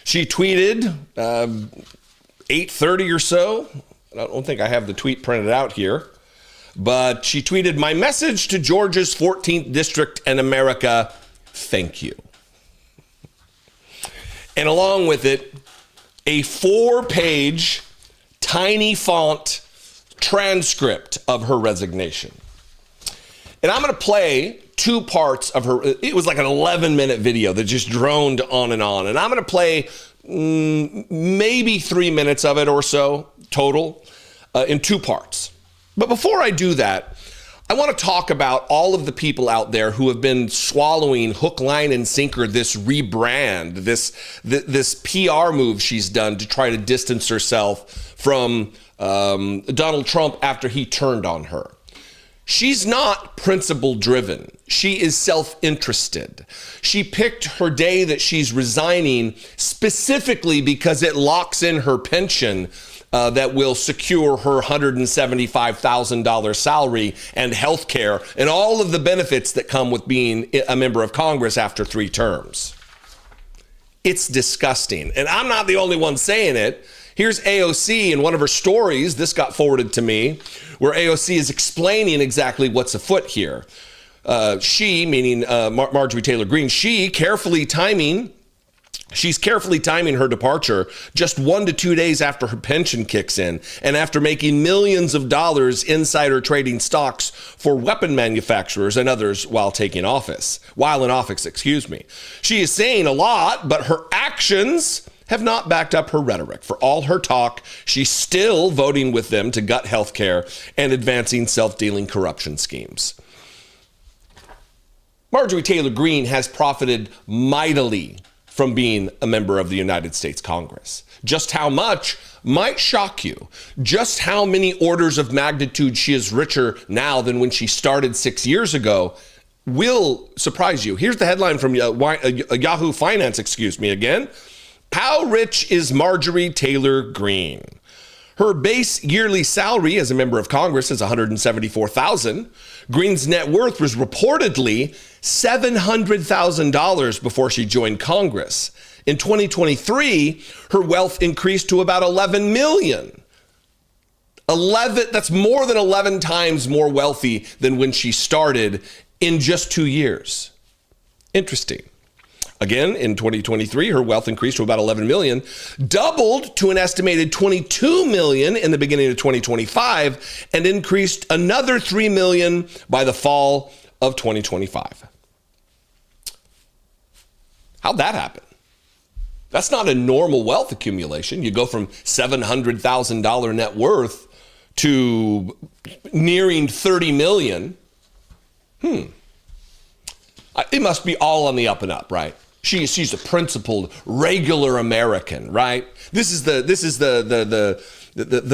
She tweeted 8:30 or so. I don't think I have the tweet printed out here, but she tweeted, "My message to Georgia's 14th district and America, thank you." And along with it, a 4-page tiny font transcript of her resignation. And I'm going to play 2 parts of her. It was like an 11-minute video that just droned on. And I'm going to play maybe 3 minutes of it or so total in 2 parts. But before I do that, I want to talk about all of the people out there who have been swallowing hook, line, and sinker this rebrand, this PR move she's done to try to distance herself from Donald Trump after he turned on her. She's not principle driven. She is self-interested. She picked her day that she's resigning specifically because it locks in her pension that will secure her $175,000 salary and health care and all of the benefits that come with being a member of Congress after 3 terms. It's disgusting. And I'm not the only one saying it. Here's AOC in one of her stories. This got forwarded to me, where AOC is explaining exactly what's afoot here. She, meaning Marjorie Taylor Greene, she's carefully timing her departure just 1 to 2 days after her pension kicks in, and after making millions of dollars insider trading stocks for weapon manufacturers and others while in office. She is saying a lot, but her actions have not backed up her rhetoric. For all her talk, she's still voting with them to gut health care and advancing self-dealing corruption schemes. Marjorie Taylor Greene has profited mightily from being a member of the United States Congress. Just how much might shock you. Just how many orders of magnitude she is richer now than when she started 6 years ago will surprise you. Here's the headline from Yahoo Finance, again. How rich is Marjorie Taylor Greene? Her base yearly salary as a member of Congress is $174,000. Greene's net worth was reportedly $700,000 before she joined Congress. In 2023, her wealth increased to about $11 million. That's more than 11 times more wealthy than when she started in just 2 years. Interesting. Again, in 2023, her wealth increased to about 11 million, doubled to an estimated 22 million in the beginning of 2025, and increased another 3 million by the fall of 2025. How'd that happen? That's not a normal wealth accumulation. You go from $700,000 net worth to nearing 30 million. It must be all on the up and up, right? She's a principled, regular American, right? This is the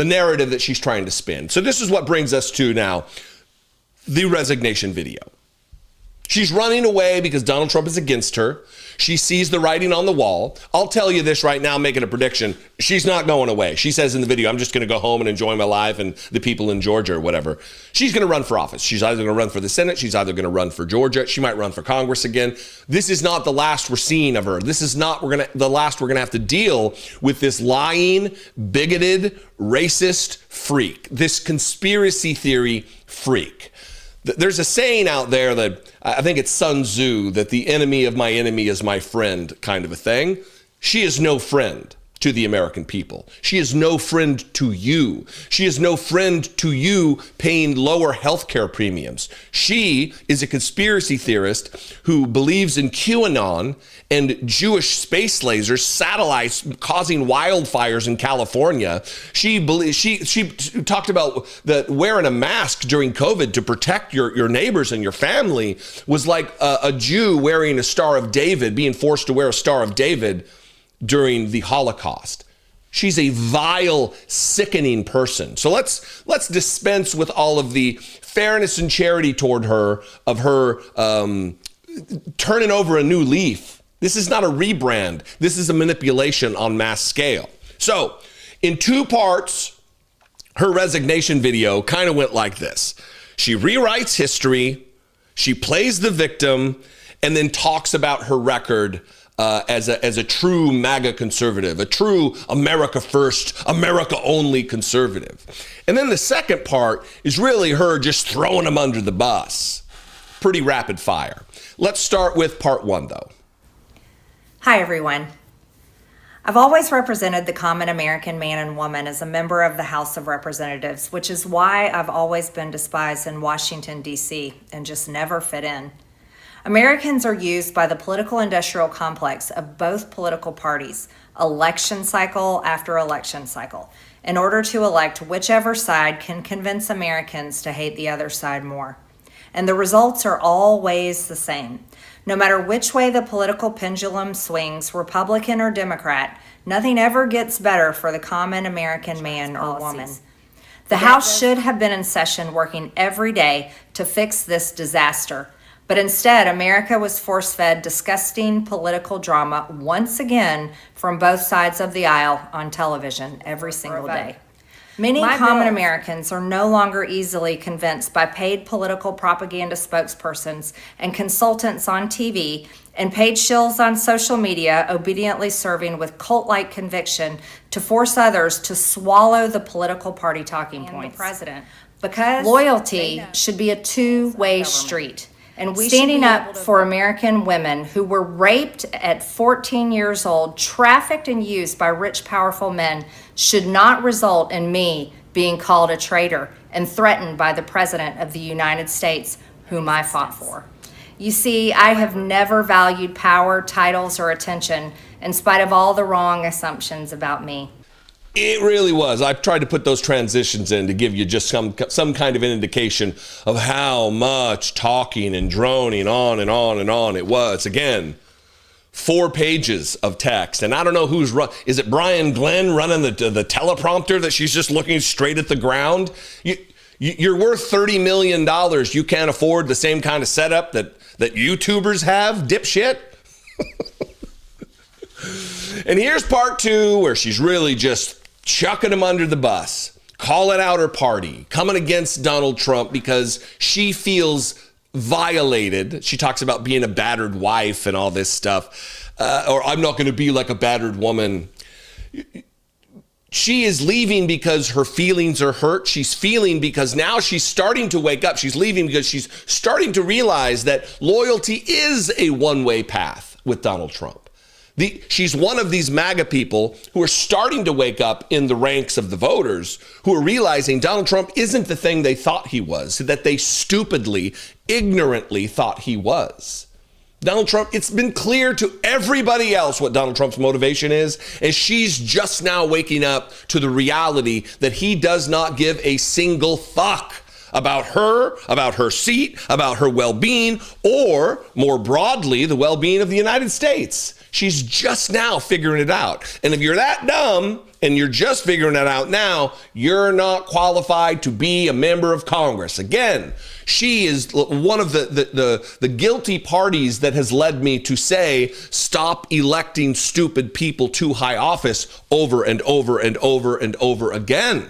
narrative that she's trying to spin. So this is what brings us to now the resignation video. She's running away because Donald Trump is against her. She sees the writing on the wall. I'll tell you this right now, making a prediction. She's not going away. She says in the video, I'm just going to go home and enjoy my life and the people in Georgia or whatever. She's going to run for office. She's either going to run for the Senate. She's either going to run for Georgia. She might run for Congress again. This is not the last we're seeing of her. This is not the last we're going to have to deal with this lying, bigoted, racist freak, this conspiracy theory freak. There's a saying out there that I think it's Sun Tzu, that the enemy of my enemy is my friend, kind of a thing. She is no friend to the American people. She is no friend to you. She is no friend to you paying lower healthcare premiums. She is a conspiracy theorist who believes in QAnon and Jewish space lasers, satellites causing wildfires in California. She talked about that wearing a mask during COVID to protect your neighbors and your family was like a Jew wearing a Star of David, being forced to wear a Star of David during the Holocaust. She's a vile, sickening person. So let's dispense with all of the fairness and charity toward her, of her turning over a new leaf. This is not a rebrand. This is a manipulation on mass scale. So in 2 parts, her resignation video kind of went like this. She rewrites history, she plays the victim, and then talks about her record as a true MAGA conservative, a true America first, America only conservative. And then the second part is really her just throwing them under the bus. Pretty rapid fire. Let's start with part 1, though. Hi, everyone. I've always represented the common American man and woman as a member of the House of Representatives, which is why I've always been despised in Washington, D.C., and just never fit in. Americans are used by the political industrial complex of both political parties, election cycle after election cycle, in order to elect whichever side can convince Americans to hate the other side more. And the results are always the same. No matter which way the political pendulum swings, Republican or Democrat, nothing ever gets better for the common American man or woman. The House should have been in session working every day to fix this disaster. But instead, America was force-fed disgusting political drama once again from both sides of the aisle on television every single day. Many common Americans are no longer easily convinced by paid political propaganda spokespersons and consultants on TV and paid shills on social media obediently serving with cult-like conviction to force others to swallow the political party talking points. Because loyalty should be a two-way street. And we standing up for American women who were raped at 14 years old, trafficked and used by rich, powerful men should not result in me being called a traitor and threatened by the President of the United States, whom I fought for. You see, I have never valued power, titles, or attention, in spite of all the wrong assumptions about me. It really was. I've tried to put those transitions in to give you just some kind of an indication of how much talking and droning on and on and on it was. Again, 4 pages of text. And I don't know who's is it Brian Glenn running the teleprompter that she's just looking straight at the ground? You're worth $30 million. You can't afford the same kind of setup that YouTubers have, dipshit. And here's part 2 where she's really just chucking him under the bus, calling out her party, coming against Donald Trump because she feels violated. She talks about being a battered wife and all this stuff, or I'm not going to be like a battered woman. She is leaving because her feelings are hurt. She's feeling because now she's starting to wake up. She's leaving because she's starting to realize that loyalty is a one-way path with Donald Trump. She's one of these MAGA people who are starting to wake up in the ranks of the voters who are realizing Donald Trump isn't the thing they thought he was, that they stupidly, ignorantly thought he was. Donald Trump, it's been clear to everybody else what Donald Trump's motivation is, and she's just now waking up to the reality that he does not give a single fuck about her seat, about her well-being, or more broadly, the well-being of the United States. She's just now figuring it out. And if you're that dumb and you're just figuring it out now, you're not qualified to be a member of Congress. Again, she is one of the guilty parties that has led me to say, stop electing stupid people to high office over and over and over and over again.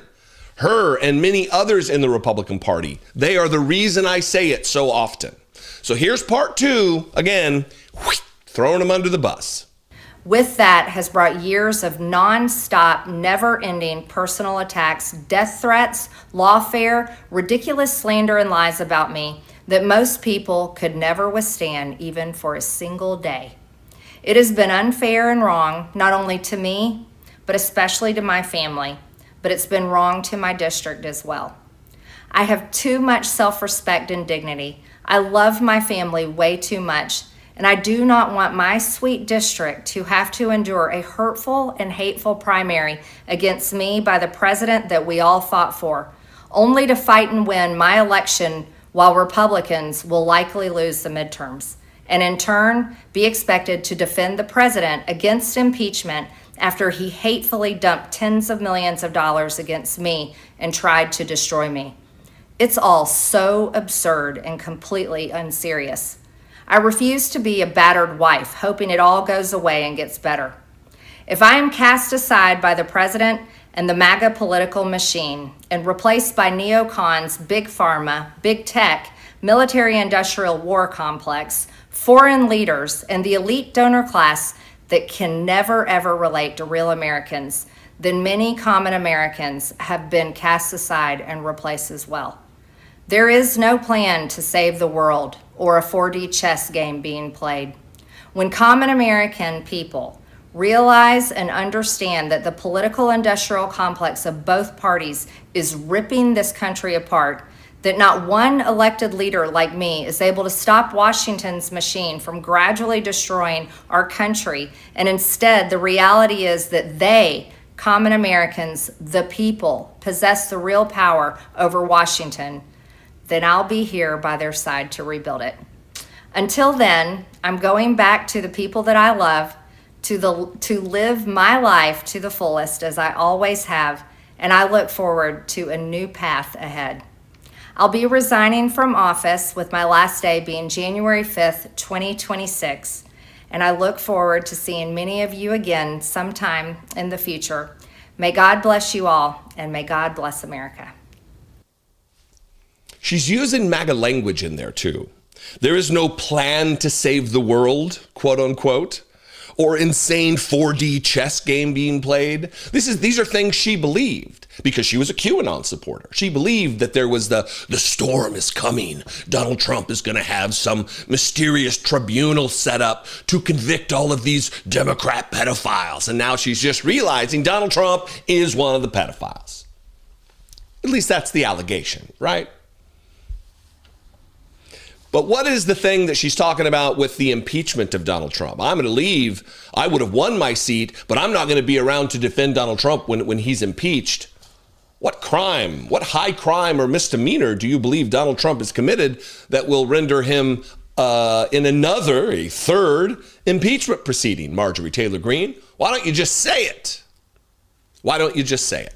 Her and many others in the Republican Party, they are the reason I say it so often. So here's part 2, again, throwing them under the bus. With that has brought years of non-stop, never-ending personal attacks, death threats, lawfare, ridiculous slander and lies about me that most people could never withstand even for a single day. It has been unfair and wrong, not only to me, but especially to my family, but it's been wrong to my district as well. I have too much self-respect and dignity. I love my family way too much, and I do not want my sweet district to have to endure a hurtful and hateful primary against me by the president that we all fought for, only to fight and win my election while Republicans will likely lose the midterms, and in turn be expected to defend the president against impeachment after he hatefully dumped tens of millions of dollars against me and tried to destroy me. It's all so absurd and completely unserious. I refuse to be a battered wife, hoping it all goes away and gets better. If I am cast aside by the president and the MAGA political machine and replaced by neocons, big pharma, big tech, military-industrial war complex, foreign leaders, and the elite donor class that can never ever relate to real Americans, then many common Americans have been cast aside and replaced as well. There is no plan to save the world or a 4D chess game being played. When common American people realize and understand that the political industrial complex of both parties is ripping this country apart, that not one elected leader like me is able to stop Washington's machine from gradually destroying our country. And instead, the reality is that they, common Americans, the people, possess the real power over Washington, then I'll be here by their side to rebuild it. Until then, I'm going back to the people that I love, to live my life to the fullest as I always have, and I look forward to a new path ahead. I'll be resigning from office with my last day being January 5th, 2026, and I look forward to seeing many of you again sometime in the future. May God bless you all, and may God bless America. She's using MAGA language in there too. There is no plan to save the world, quote unquote, or insane 4D chess game being played. These are things she believed because she was a QAnon supporter. She believed that there was the storm is coming. Donald Trump is going to have some mysterious tribunal set up to convict all of these Democrat pedophiles. And now she's just realizing Donald Trump is one of the pedophiles. At least that's the allegation, right? But what is the thing that she's talking about with the impeachment of Donald Trump? I'm going to leave. I would have won my seat, but I'm not going to be around to defend Donald Trump when he's impeached. What crime, what high crime or misdemeanor do you believe Donald Trump has committed that will render him in a third impeachment proceeding? Marjorie Taylor Greene, why don't you just say it? Why don't you just say it?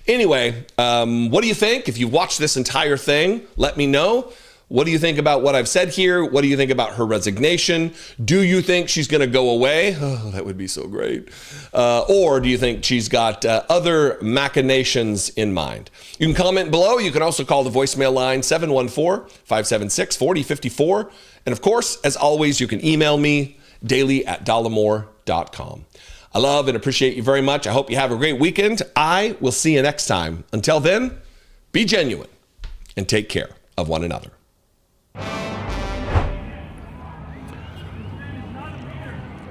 Anyway, what do you think? If you watched this entire thing, let me know. What do you think about what I've said here? What do you think about her resignation? Do you think she's going to go away? Oh, that would be so great. Or do you think she's got other machinations in mind? You can comment below. You can also call the voicemail line 714-576-4054. And of course, as always, you can email me daily@dollemore.com. I love and appreciate you very much. I hope you have a great weekend. I will see you next time. Until then, be genuine and take care of one another.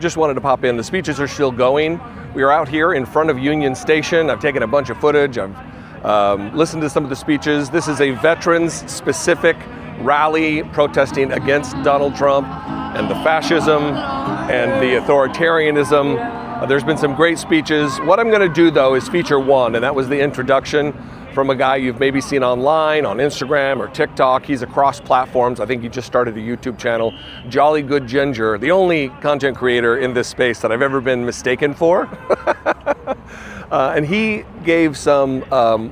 Just wanted to pop in. The speeches are still going. We are out here in front of Union Station. I've taken a bunch of footage. I've listened to some of the speeches. This is a veterans-specific rally protesting against Donald Trump and the fascism and the authoritarianism. There's been some great speeches. What I'm going to do, though, is feature one, and that was the introduction from a guy you've maybe seen online, on Instagram or TikTok. He's across platforms. I think he just started a YouTube channel. Jolly Good Ginger, the only content creator in this space that I've ever been mistaken for. And he gave some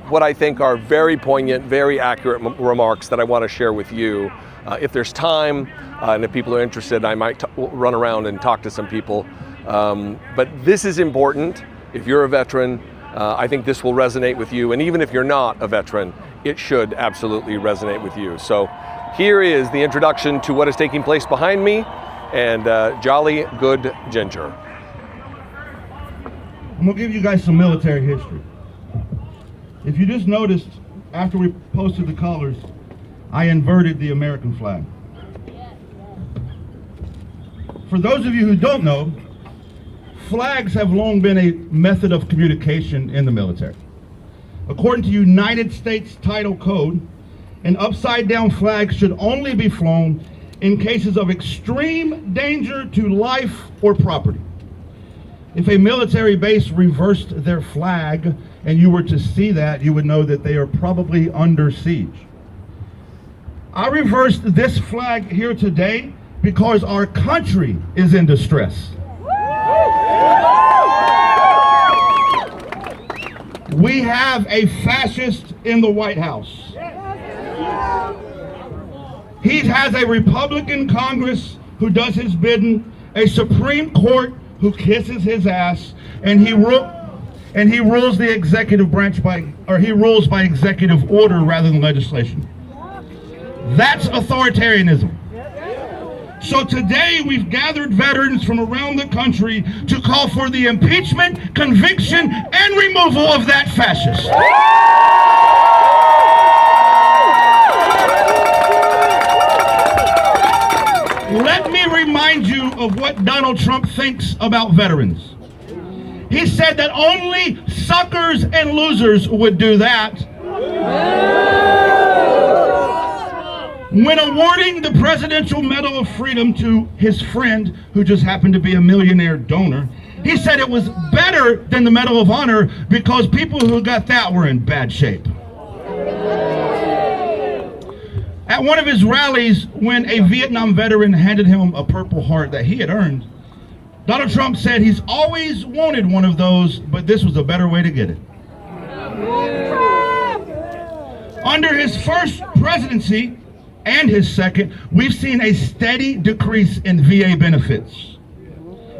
what I think are very poignant, very accurate remarks that I want to share with you. If there's time and if people are interested, I might run around and talk to some people. But this is important. If you're a veteran, I think this will resonate with you. And even if you're not a veteran, it should absolutely resonate with you. So here is the introduction to what is taking place behind me and Jolly Good Ginger. I'm gonna give you guys some military history. If you just noticed, after we posted the colors, I inverted the American flag. For those of you who don't know, flags have long been a method of communication in the military. According to United States Title Code, an upside-down flag should only be flown in cases of extreme danger to life or property. If a military base reversed their flag and you were to see that, you would know that they are probably under siege. I reversed this flag here today because our country is in distress. We have a fascist in the White House. He has a Republican Congress who does his bidding, a Supreme Court who kisses his ass, and he rules the executive branch he rules by executive order rather than legislation. That's authoritarianism. So today we've gathered veterans from around the country to call for the impeachment, conviction, and removal of that fascist. Let me remind you of what Donald Trump thinks about veterans. He said that only suckers and losers would do that. When awarding the Presidential Medal of Freedom to his friend, who just happened to be a millionaire donor, he said it was better than the Medal of Honor because people who got that were in bad shape. At one of his rallies, when a Vietnam veteran handed him a Purple Heart that he had earned, Donald Trump said he's always wanted one of those, but this was a better way to get it. Under his first presidency and his second, we've seen a steady decrease in VA benefits.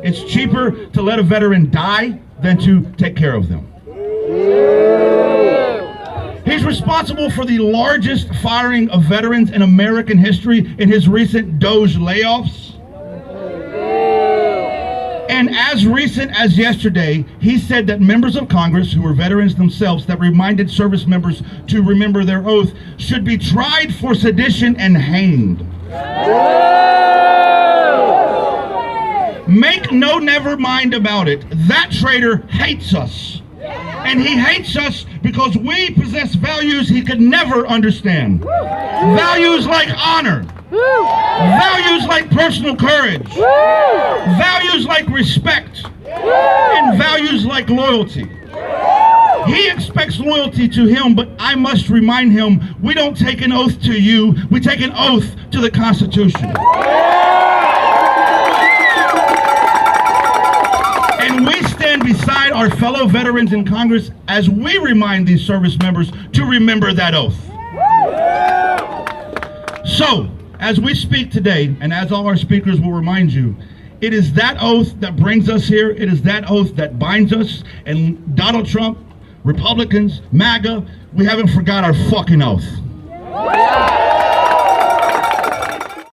It's cheaper to let a veteran die than to take care of them. He's responsible for the largest firing of veterans in American history in his recent DOJ layoffs. And as recent as yesterday, he said that members of Congress who were veterans themselves that reminded service members to remember their oath should be tried for sedition and hanged. Make no never mind about it. That traitor hates us. And he hates us because we possess values he could never understand. Values like honor. Values like personal courage. Values like respect. And values like loyalty. He expects loyalty to him, but I must remind him, we don't take an oath to you, we take an oath to the Constitution. And we stand beside our fellow veterans in Congress as we remind these service members to remember that oath. So, as we speak today, and as all our speakers will remind you, it is that oath that brings us here. It is that oath that binds us. And Donald Trump, Republicans, MAGA, we haven't forgot our fucking oath.